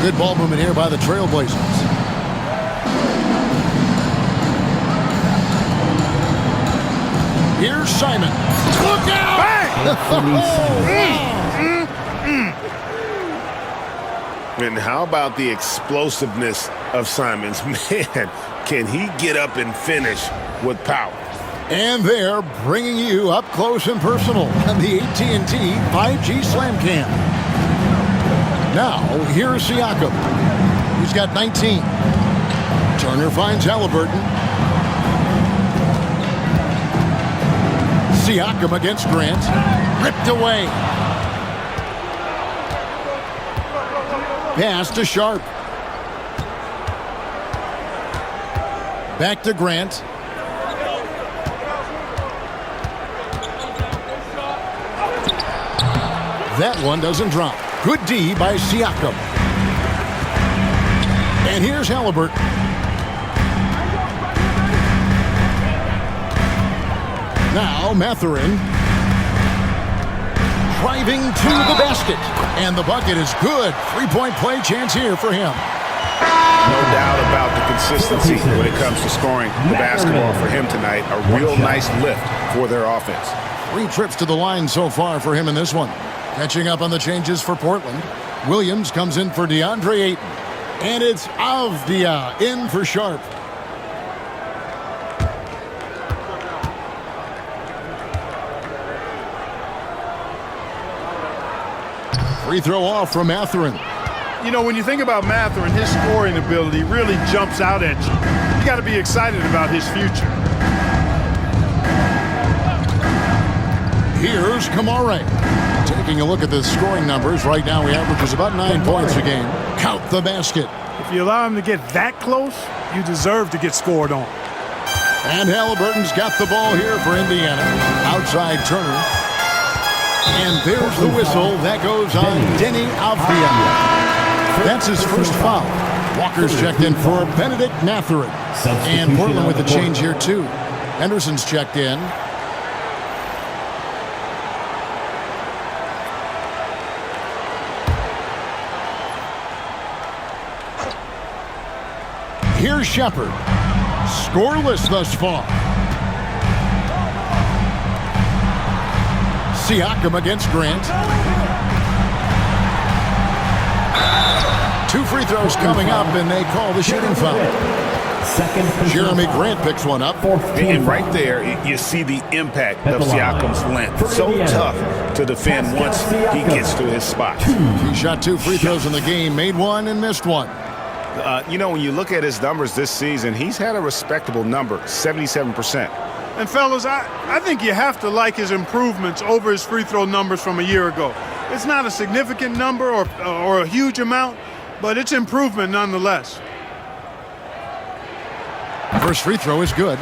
Good ball movement here by the Trailblazers. Here's Simon. Look out! And how about the explosiveness of Simons? Man, can he get up and finish with power? And they're bringing you up close and personal on the AT&T 5G Slam Cam. Now, here's Siakam. He's got 19. Turner finds Halliburton. Siakam against Grant. Ripped away. Pass to Sharp. Back to Grant. That one doesn't drop. Good D by Siakam. And here's Halliburton. Now Mathurin. Driving to the basket. And the bucket is good. Three-point play chance here for him. No doubt about the consistency when it comes to scoring the basketball for him tonight. A real nice lift for their offense. 3 trips to the line so far for him in this one. Catching up on the changes for Portland. Williams comes in for DeAndre Ayton. And it's Avdia in for Sharp. Free throw off from Mathurin. You know, when you think about Mathurin, his scoring ability really jumps out at you. You got to be excited about his future. Here's Kamare. Taking a look at the scoring numbers. Right now, he averages about 9 points a game. Count the basket. If you allow him to get that close, you deserve to get scored on. And Halliburton's got the ball here for Indiana. Outside Turner. And there's the whistle. That goes on Denny Avdia. That's his first foul. Walker's checked in for Benedict Mathurin. And Portland with the change here, too. Henderson's checked in. Here's Shepard. Scoreless thus far. Siakam against Grant. 2 free throws coming up, and they call the shooting foul. Jeremy Grant picks one up. And right there, you see the impact of Siakam's length. So tough to defend once he gets to his spot. He shot 2 free throws in the game, made 1 and missed 1. You know, when you look at his numbers this season, he's had a respectable number, 77%. And fellas, I think you have to like his improvements over his free throw numbers from a year ago. It's not a significant number or a huge amount, but it's improvement nonetheless. First free throw is good.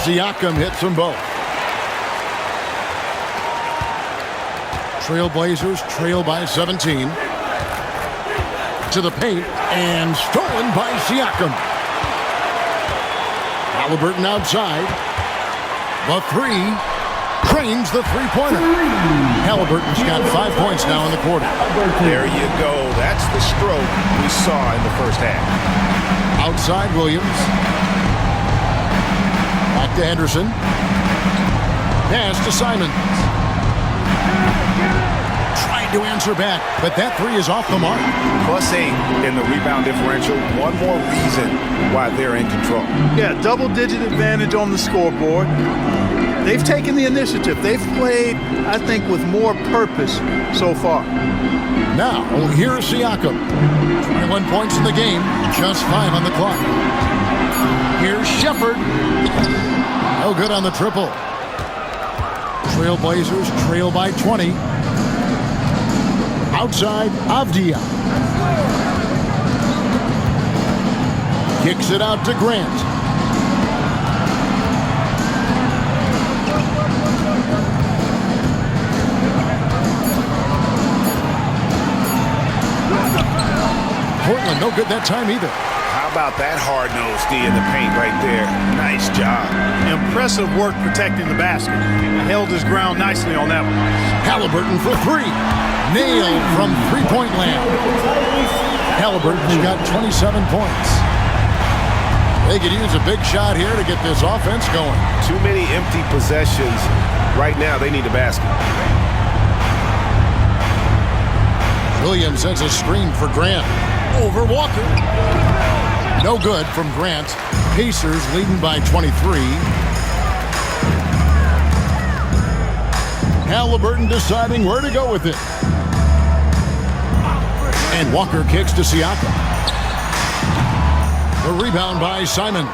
Siakam hits them both. Trailblazers trail by 17. To the paint and stolen by Siakam. Halliburton outside. The 3 cranes the three-pointer. Halliburton's got 5 points now in the quarter. There you go. That's the stroke we saw in the first half. Outside Williams. Back to Henderson. Pass to Simons. Trying to answer back, but that 3 is off the mark. +8 in the rebound differential. One more reason why they're in control. Yeah, double-digit advantage on the scoreboard. They've taken the initiative. They've played, I think, with more purpose so far. Now, here's Siakam. 21 points in the game, just 5 on the clock. Here's Shepard. No good on the triple. Trailblazers trail by 20. Outside, Avdia. Kicks it out to Grant. Portland, no good that time either. How about that hard-nosed D in the paint right there? Nice job. Impressive work protecting the basket. Held his ground nicely on that one. Halliburton for 3. Nailed from three-point land. Halliburton's got 27 points. They could use a big shot here to get this offense going. Too many empty possessions. Right now, they need a basket. Williams sends a screen for Grant. Over Walker. No good from Grant. Pacers leading by 23. Halliburton deciding where to go with it. And Walker kicks to Siakam. The rebound by Simons.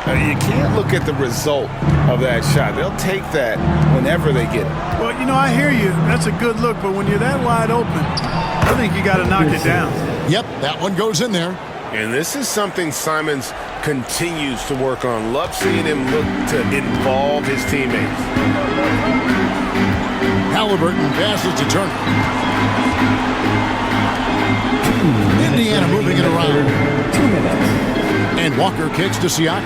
You can't look at the result of that shot. They'll take that whenever they get it. Well, you know, I hear you. That's a good look, but when you're that wide open, I think you got to knock it down. Yep, that one goes in there. And this is something Simons continues to work on. Love seeing him look to involve his teammates. Halliburton passes to Turner. Indiana moving it around. 2 minutes. And Walker kicks to Siakam.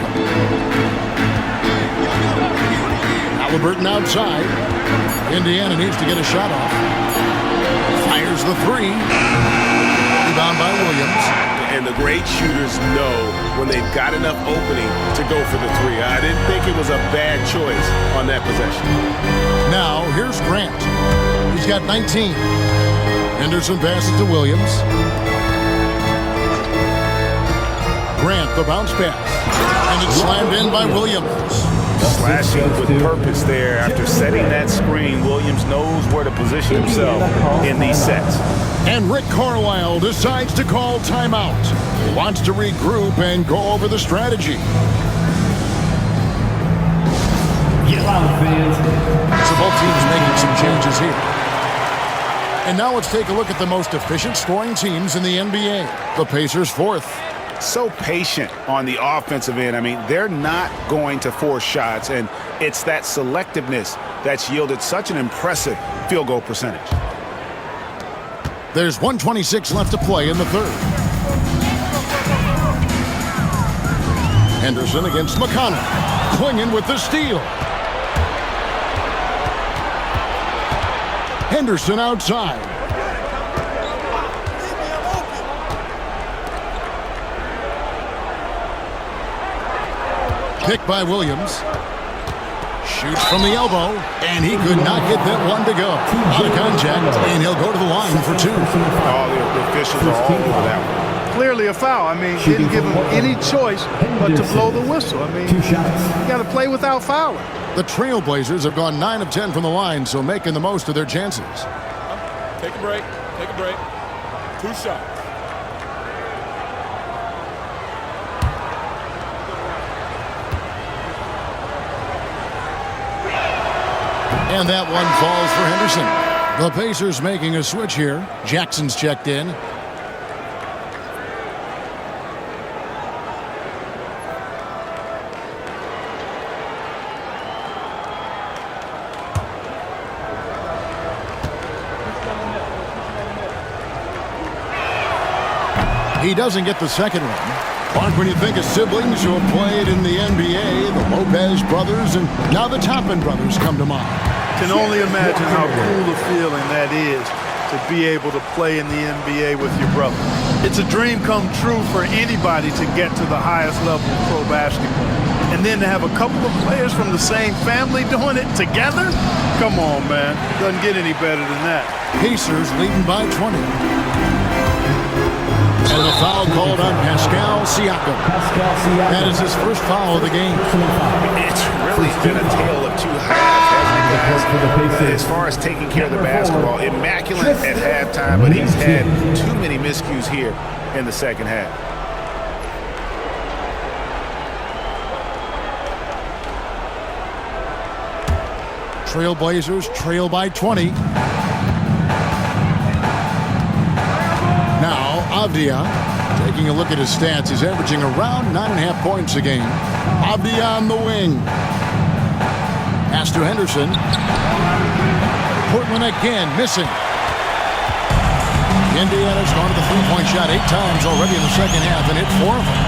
Halliburton outside. Indiana needs to get a shot off. Fires the 3. Rebound by Williams. And the great shooters know when they've got enough opening to go for the 3. I didn't think it was a bad choice on that possession. Now, here's Grant. He's got 19. Henderson passes to Williams. Grant, the bounce pass. And it's slammed in by Williams. Slashing with purpose there. After setting that screen, Williams knows where to position himself in these sets. And Rick Carlisle decides to call timeout. He wants to regroup and go over the strategy. So both teams making some changes here. And now let's take a look at the most efficient scoring teams in the NBA. The Pacers 4th. So patient on the offensive end. I mean, they're not going to force shots, and it's that selectiveness that's yielded such an impressive field goal percentage. There's 1:26 left to play in the third. Henderson against McConnell. Clinging with the steal. Henderson outside. Pick by Williams. Shoots from the elbow, and he could not get that one to go. Out of contact, and he'll go to the line for 2. All the officials are all over that one. Clearly a foul. I mean, didn't give him any choice but to blow the whistle. I mean, you got to play without fouling. The Trailblazers have gone 9 of 10 from the line, so making the most of their chances. Take a break. Take a break. 2 shots. And that one falls for Henderson. The Pacers making a switch here. Jackson's checked in. He doesn't get the second one. Mark, when you think of siblings who have played in the NBA, the Lopez brothers, and now the Toppin brothers come to mind. Can only imagine how cool a feeling that is to be able to play in the NBA with your brother. It's a dream come true for anybody to get to the highest level of pro basketball. And then to have a couple of players from the same family doing it together? Come on, man. Doesn't get any better than that. Pacers leading by 20. And the foul called on Pascal Siakam. That is his first foul of the game. It's really been a tale of 2 halves, hasn't it, guys? As far as taking care of the basketball, immaculate at halftime, but he's had too many miscues here in the second half. Trailblazers trail by 20. Now, Avdia, taking a look at his stats, he's averaging around 9.5 points a game. Avdia on the wing. Pass to Henderson. Portland again, missing. Indiana's gone to the three-point shot 8 times already in the second half and hit 4 of them.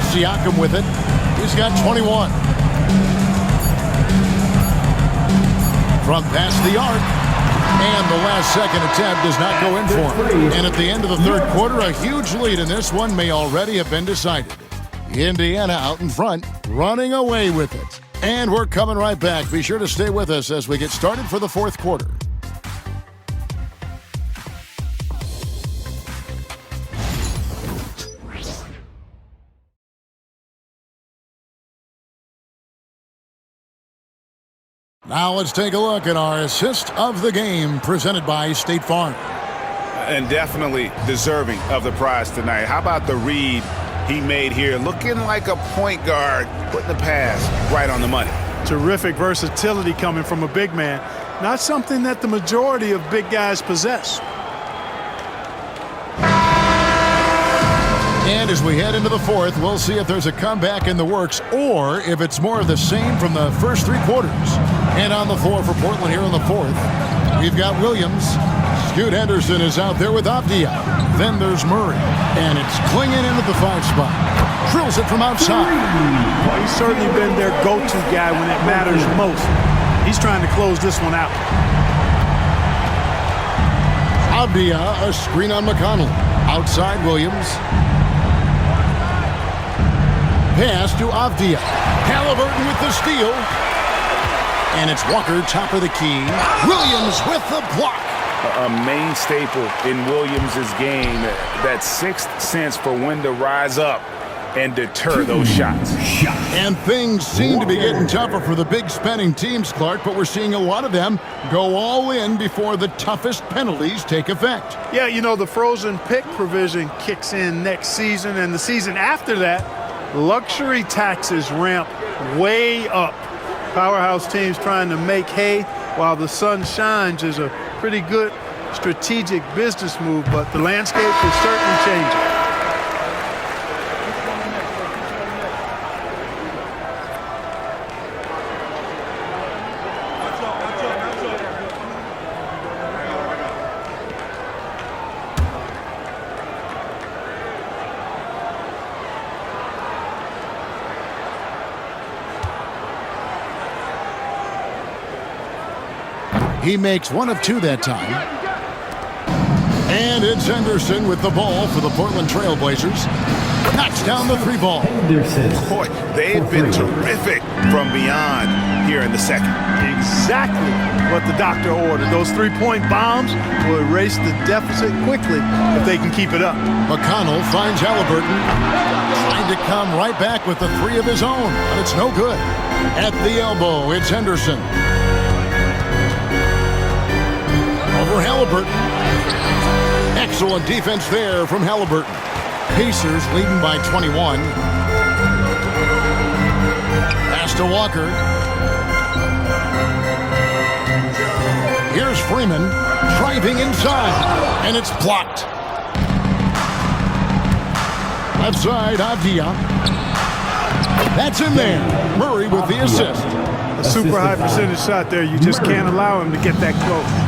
Siakam with it. He's got 21. From past the arc. And the last second attempt does not go in for him. And at the end of the third quarter, a huge lead in this one may already have been decided. Indiana out in front, running away with it. And we're coming right back. Be sure to stay with us as we get started for the fourth quarter. Now let's take a look at our assist of the game presented by State Farm. And definitely deserving of the prize tonight. How about the read he made here? Looking like a point guard, putting the pass right on the money. Terrific versatility coming from a big man. Not something that the majority of big guys possess. And as we head into the fourth, we'll see if there's a comeback in the works or if it's more of the same from the first 3 quarters. And on the floor for Portland here in the fourth, we've got Williams. Scoot Henderson is out there with Avdia. Then there's Murray. And it's clinging in at the 5 spot. Drills it from outside. Well, he's certainly been their go-to guy when it matters most. He's trying to close this one out. Avdia, a screen on McConnell. Outside Williams. Pass to Avdia. Halliburton with the steal. And it's Walker, top of the key. Williams with the block. A main staple in Williams' game, that 6th sense for when to rise up and deter those shots. And things seem to be getting tougher for the big spending teams, Clark, but we're seeing a lot of them go all in before the toughest penalties take effect. Yeah, you know, the frozen pick provision kicks in next season, and the season after that, luxury taxes ramp way up. Powerhouse teams trying to make hay while the sun shines is a pretty good strategic business move, but the landscape is certainly changing. He makes one of two that time. And it's Henderson with the ball for the Portland Trailblazers. Knocks down the three ball. Boy, they've been terrific from beyond here in the second. Exactly what the doctor ordered. Those three-point bombs will erase the deficit quickly if they can keep it up. McConnell finds Halliburton. Trying to come right back with the three of his own, but it's no good. At the elbow, it's Henderson. Over Halliburton. Excellent defense there from Halliburton. Pacers leading by 21. Pass to Walker. Here's Freeman driving inside, and it's blocked. Left side, Avdia. That's in there. Murray with the assist. A super high percentage shot there. You just can't allow him to get that close.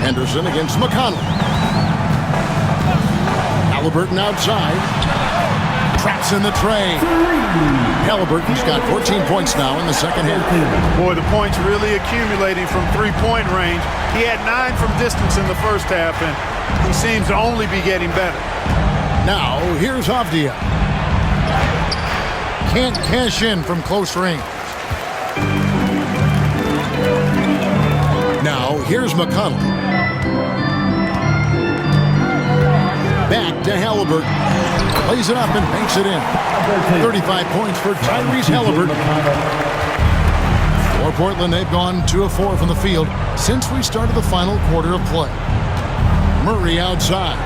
Henderson against McConnell. Halliburton outside. Traps in the tray. Halliburton's got 14 points now in the second half. Boy, the points really accumulating from three-point range. He had 9 from distance in the first half, and he seems to only be getting better. Now, here's Avdia. Can't cash in from close range. Now, here's McConnell. Back to Halliburton. Plays it up and banks it in. 35 points for Tyrese Halliburton. For Portland, they've gone 2 of 4 from the field since we started the final quarter of play. Murray outside.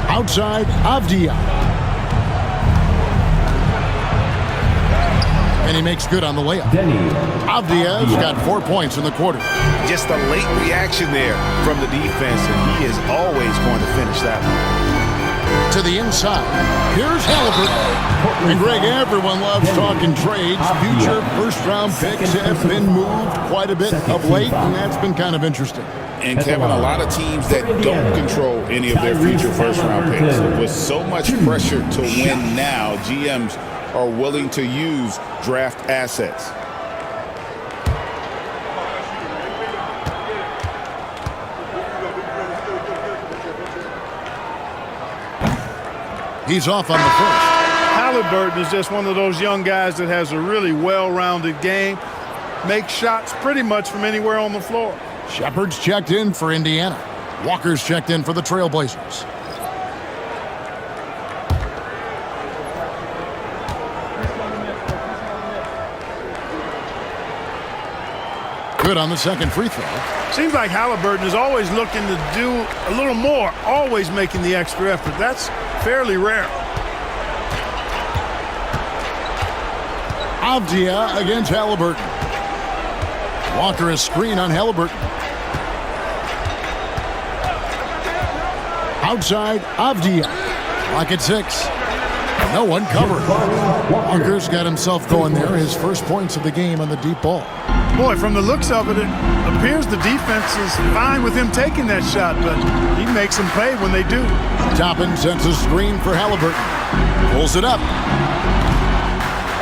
Outside, Avdia. And he makes good on the layup. Avdia's got 4 points in the quarter. Just a late reaction there from the defense, and he is always going to finish that one. To the inside. Here's Halliburton. And Greg, everyone loves talking trades. Future first-round picks have been moved quite a bit of late, and that's been kind of interesting. And Kevin, a lot of teams that don't control any of their future first-round picks. With so much pressure to win now, GMs are willing to use draft assets. He's off on the first. Halliburton is just one of those young guys that has a really well-rounded game. Makes shots pretty much from anywhere on the floor. Shepard's checked in for Indiana. Walker's checked in for the Trailblazers. Good on the second free throw. Seems like Halliburton is always looking to do a little more, always making the extra effort. That's fairly rare. Avdia against Halliburton. Walker a screen on Halliburton. Outside, Avdia. Lock at 6. No one covered. Walker's got himself going there. His first points of the game on the deep ball. Boy, from the looks of it, it appears the defense is fine with him taking that shot, but he makes them pay when they do. Toppin sends a screen for Halliburton. Pulls it up.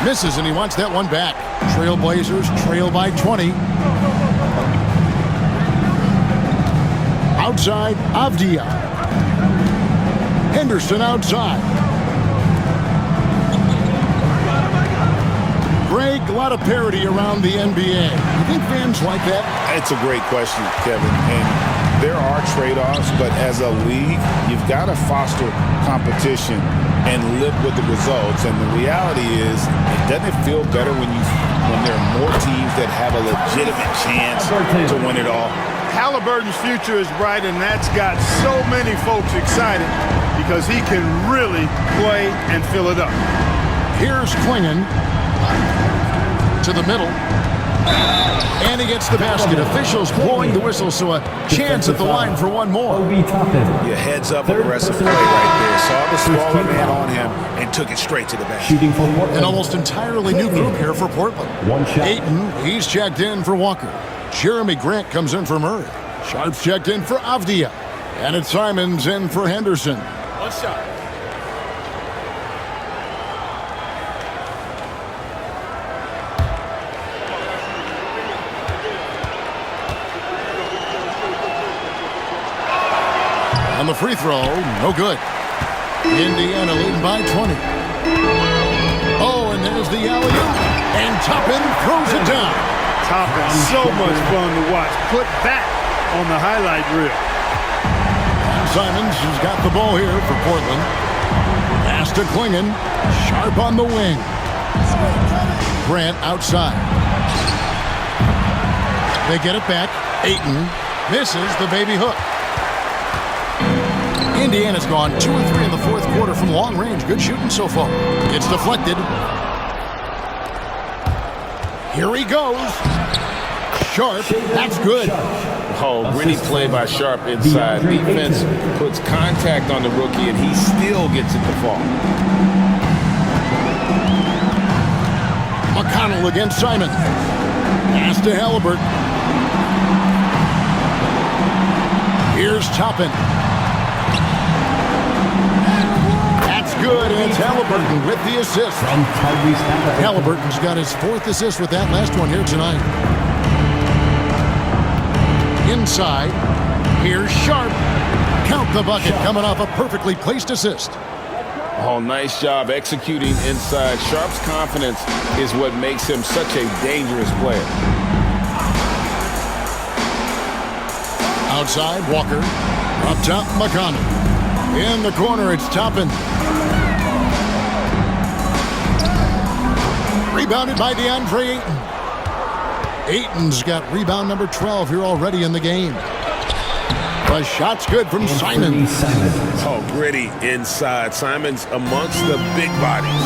Misses, and he wants that one back. Trailblazers trail by 20. Outside, Avdia. Henderson outside. Greg, a lot of parity around the NBA. You think fans like that? It's a great question, Kevin. And there are trade-offs, but as a league, you've got to foster competition and live with the results. And the reality is, doesn't it feel better when there are more teams that have a legitimate chance to win it all? Halliburton's future is bright, and that's got so many folks excited because he can really play and fill it up. Here's Klingon to the middle. And he gets the basket. Officials blowing the whistle, so a chance at the line for one more. Your heads up aggressive play right there. Saw the smaller man on him and took it straight to the basket. An almost entirely new group here for Portland. Ayton, he's checked in for Walker. Jeremy Grant comes in for Murray. Sharp's checked in for Avdia. And it's Simons in for Henderson. One shot. the free throw. No good. Indiana leading by 20. Oh, and there's the alley-oop. And Toppin throws it down. Toppin, so much fun to watch. Put that on the highlight reel. Simons has got the ball here for Portland. Pass to Klingon. Sharp on the wing. Grant outside. They get it back. Ayton misses the baby hook. Indiana's gone 2 of 3 in the fourth quarter from long range. Good shooting so far. It's deflected. Here he goes. Sharp. That's good. Oh, gritty play by Sharp inside. Defense puts contact on the rookie, and he still gets it to fall. McConnell against Simon. Pass to Halliburton. Here's Toppin. That's good, and it's Halliburton with the assist. Halliburton's got his 4th assist with that last one here tonight. Inside, here's Sharp. Count the bucket, coming off a perfectly placed assist. Oh, nice job executing inside. Sharp's confidence is what makes him such a dangerous player. Outside, Walker. Up top, McConnell. In the corner, it's Toppin. Rebounded by DeAndre Ayton. Ayton's got rebound number 12 here already in the game. The shot's good from Simons. Oh, gritty inside. Simons amongst the big bodies.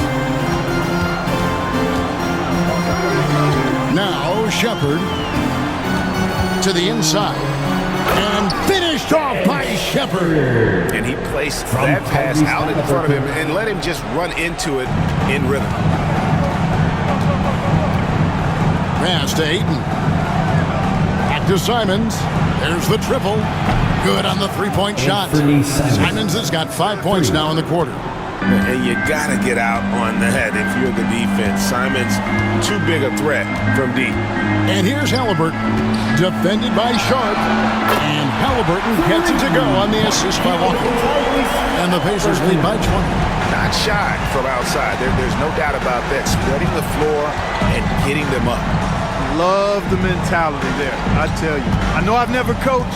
Now Shepard to the inside. And finished off by Shepard. And he placed that pass out in front of him and let him just run into it in rhythm. Pass to Ayton. Back to Simons. There's the triple. Good on the three-point shot. Simons has got 5 points now in the quarter. And you got to get out on that if you're the defense. Simons, too big a threat from deep. And here's Halliburton, defended by Sharp. And Halliburton gets it to go on the assist by Walker. And the Pacers lead by 20. Not shy from outside. There's no doubt about that. Spreading the floor and getting them up. Love the mentality there, I tell you. I know I've never coached.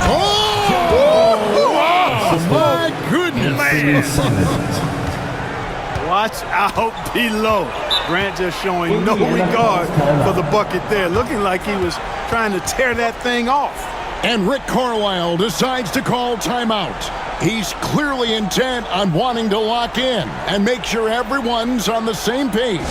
Oh, my goodness. Man. Watch out below. Grant just showing no regard for the bucket there. Looking like he was trying to tear that thing off. And Rick Carlisle decides to call timeout. He's clearly intent on wanting to lock in and make sure everyone's on the same page.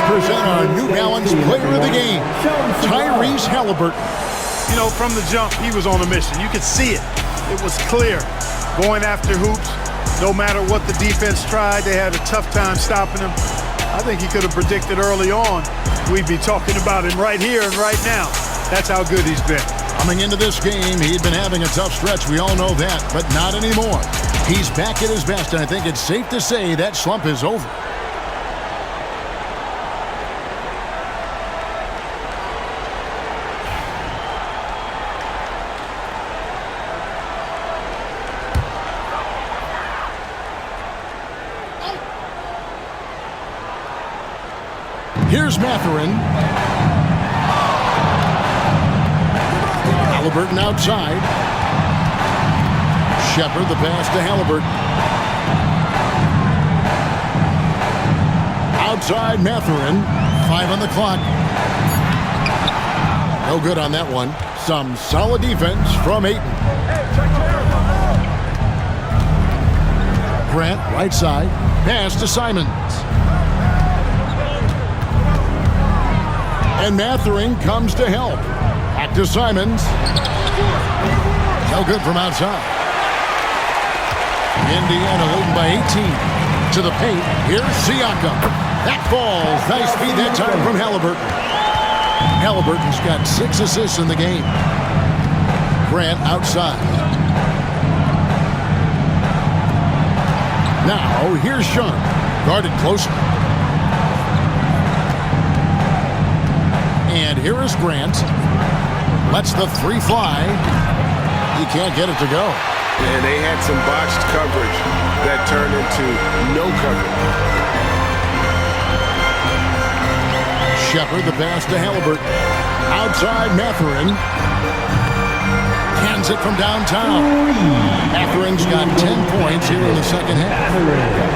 Present our New Balance player of the game, Tyrese Halliburton. You know, from the jump, he was on a mission. You could see it. It was clear. Going after hoops, no matter what the defense tried, they had a tough time stopping him. I think he could have predicted early on we'd be talking about him right here and right now. That's how good he's been. Coming into this game, he'd been having a tough stretch. We all know that, but not anymore. He's back at his best, and I think it's safe to say that slump is over. Here's Mathurin. Halliburton outside. Shepard, the pass to Halliburton. Outside Mathurin. 5 on the clock. No good on that one. Some solid defense from Ayton. Grant, right side. Pass to Simons. And Mathurin comes to help. Back to Simons. No good from outside. Indiana leading by 18. To the paint. Here's Siakam. That falls. Nice feed that time from Halliburton. Halliburton's got 6 assists in the game. Grant outside. Now, here's Sean. Guarded closely. And here is Grant. Lets the 3 fly. He can't get it to go. And they had some botched coverage that turned into no coverage. Shepard, the pass to Halliburton. Outside Mathurin. Hands it from downtown. Matherin's got 10 points here in the second half.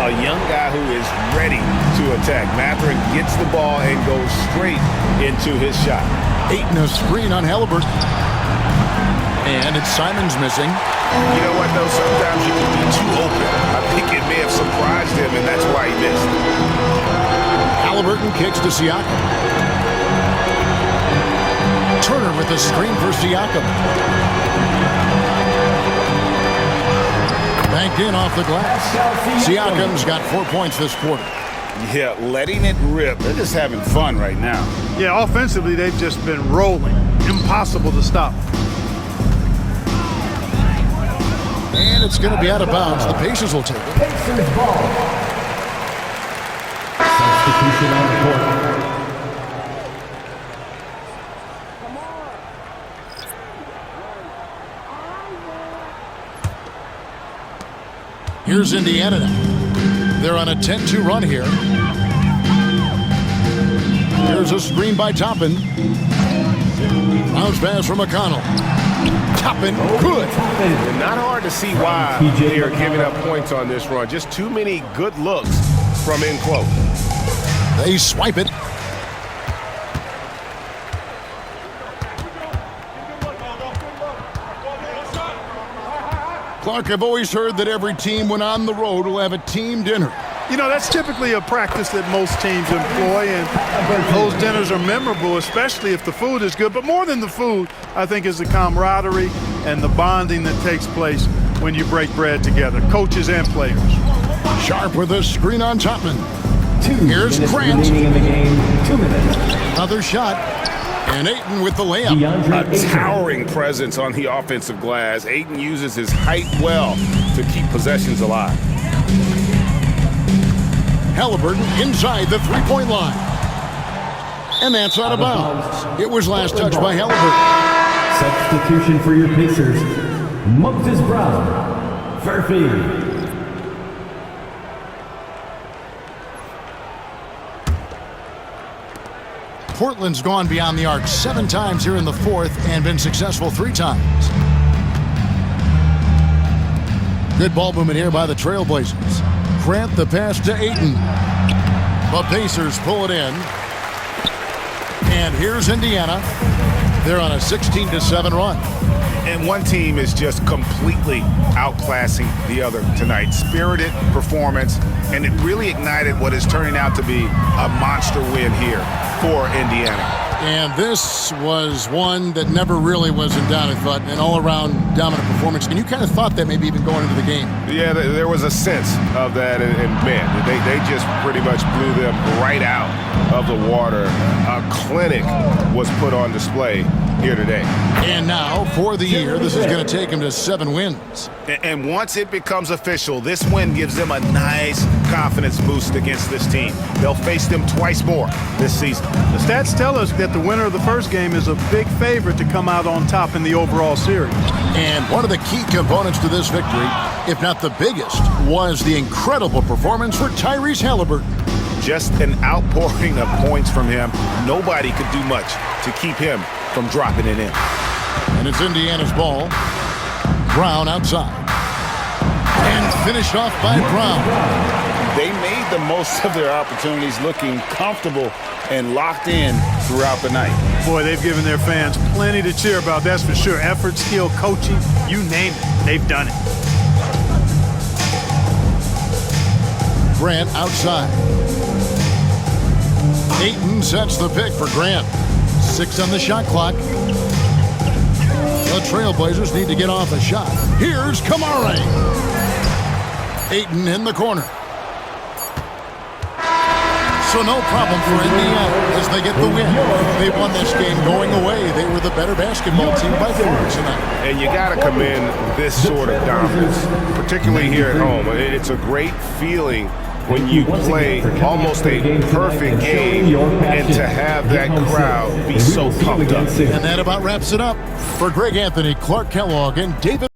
A young guy who is ready to attack. Mathurin gets the ball and goes straight into his shot. Ayton a screen on Halliburton. And it's Simons missing. You know what, though? Sometimes you can be too open. I think it may have surprised him, and that's why he missed. Halliburton kicks to Siakam. Turner with the screen for Siakam. Banked in off the glass. Siakam's got 4 points this quarter. Yeah, letting it rip. They're just having fun right now. Yeah, offensively, they've just been rolling. Impossible to stop. And it's going to be out of bounds. The Pacers will take it. Pacers ball. Substitution on the court. Here's Indiana now. They're on a 10-2 run here. Here's a screen by Toppin. Bounce pass from McConnell. Toppin, good. And not hard to see why they are giving up points on this run. Just too many good looks from in close. They swipe it. Clark, I've always heard that every team when on the road will have a team dinner. You know, that's typically a practice that most teams employ, and those dinners are memorable, especially if the food is good. But more than the food, I think, is the camaraderie and the bonding that takes place when you break bread together, coaches and players. Sharp with a screen on Toppin. Here's Grant. In the game, 2 minutes. Another shot. And Ayton with the layup. A towering presence on the offensive glass. Ayton uses his height well to keep possessions alive. Halliburton inside the three-point line. And that's out of bounds. It was last touched by Halliburton. Substitution for your Pacers. Memphis Brown. Furphy. Portland's gone beyond the arc 7 times here in the fourth and been successful 3 times. Good ball movement here by the Trailblazers. Grant the pass to Ayton. The Pacers pull it in. And here's Indiana. They're on a 16-7 run. And one team is just completely outclassing the other tonight. Spirited performance, and it really ignited what is turning out to be a monster win here for Indiana. And this was one that never really was in doubt, I thought, an all-around dominant performance. And you kind of thought that maybe even going into the game. Yeah, there was a sense of that, and man, they just pretty much blew them right out of the water. A clinic was put on display here today. And now, for the year, this is going to take them to 7 wins. And once it becomes official, this win gives them a nice confidence boost against this team. They'll face them twice more this season. The stats tell us that the winner of the first game is a big favorite to come out on top in the overall series. And one of the key components to this victory, if not the biggest, was the incredible performance for Tyrese Halliburton. Just an outpouring of points from him. Nobody could do much to keep him from dropping it in. And it's Indiana's ball. Brown outside. And finished off by Brown. They made the most of their opportunities, looking comfortable and locked in throughout the night. Boy, they've given their fans plenty to cheer about, that's for sure. Effort, skill, coaching, you name it, they've done it. Grant outside. Ayton sets the pick for Grant. 6 on the shot clock. The Trailblazers need to get off a shot. Here's Kamara. Ayton in the corner. So no problem for Indiana as they get the win. They won this game going away. They were the better basketball team by 4 tonight. And you got to commend this sort of dominance, particularly here at home. It's a great feeling when you play almost a perfect game and to have that crowd be so pumped up. And that about wraps it up. For Greg Anthony, Clark Kellogg, and David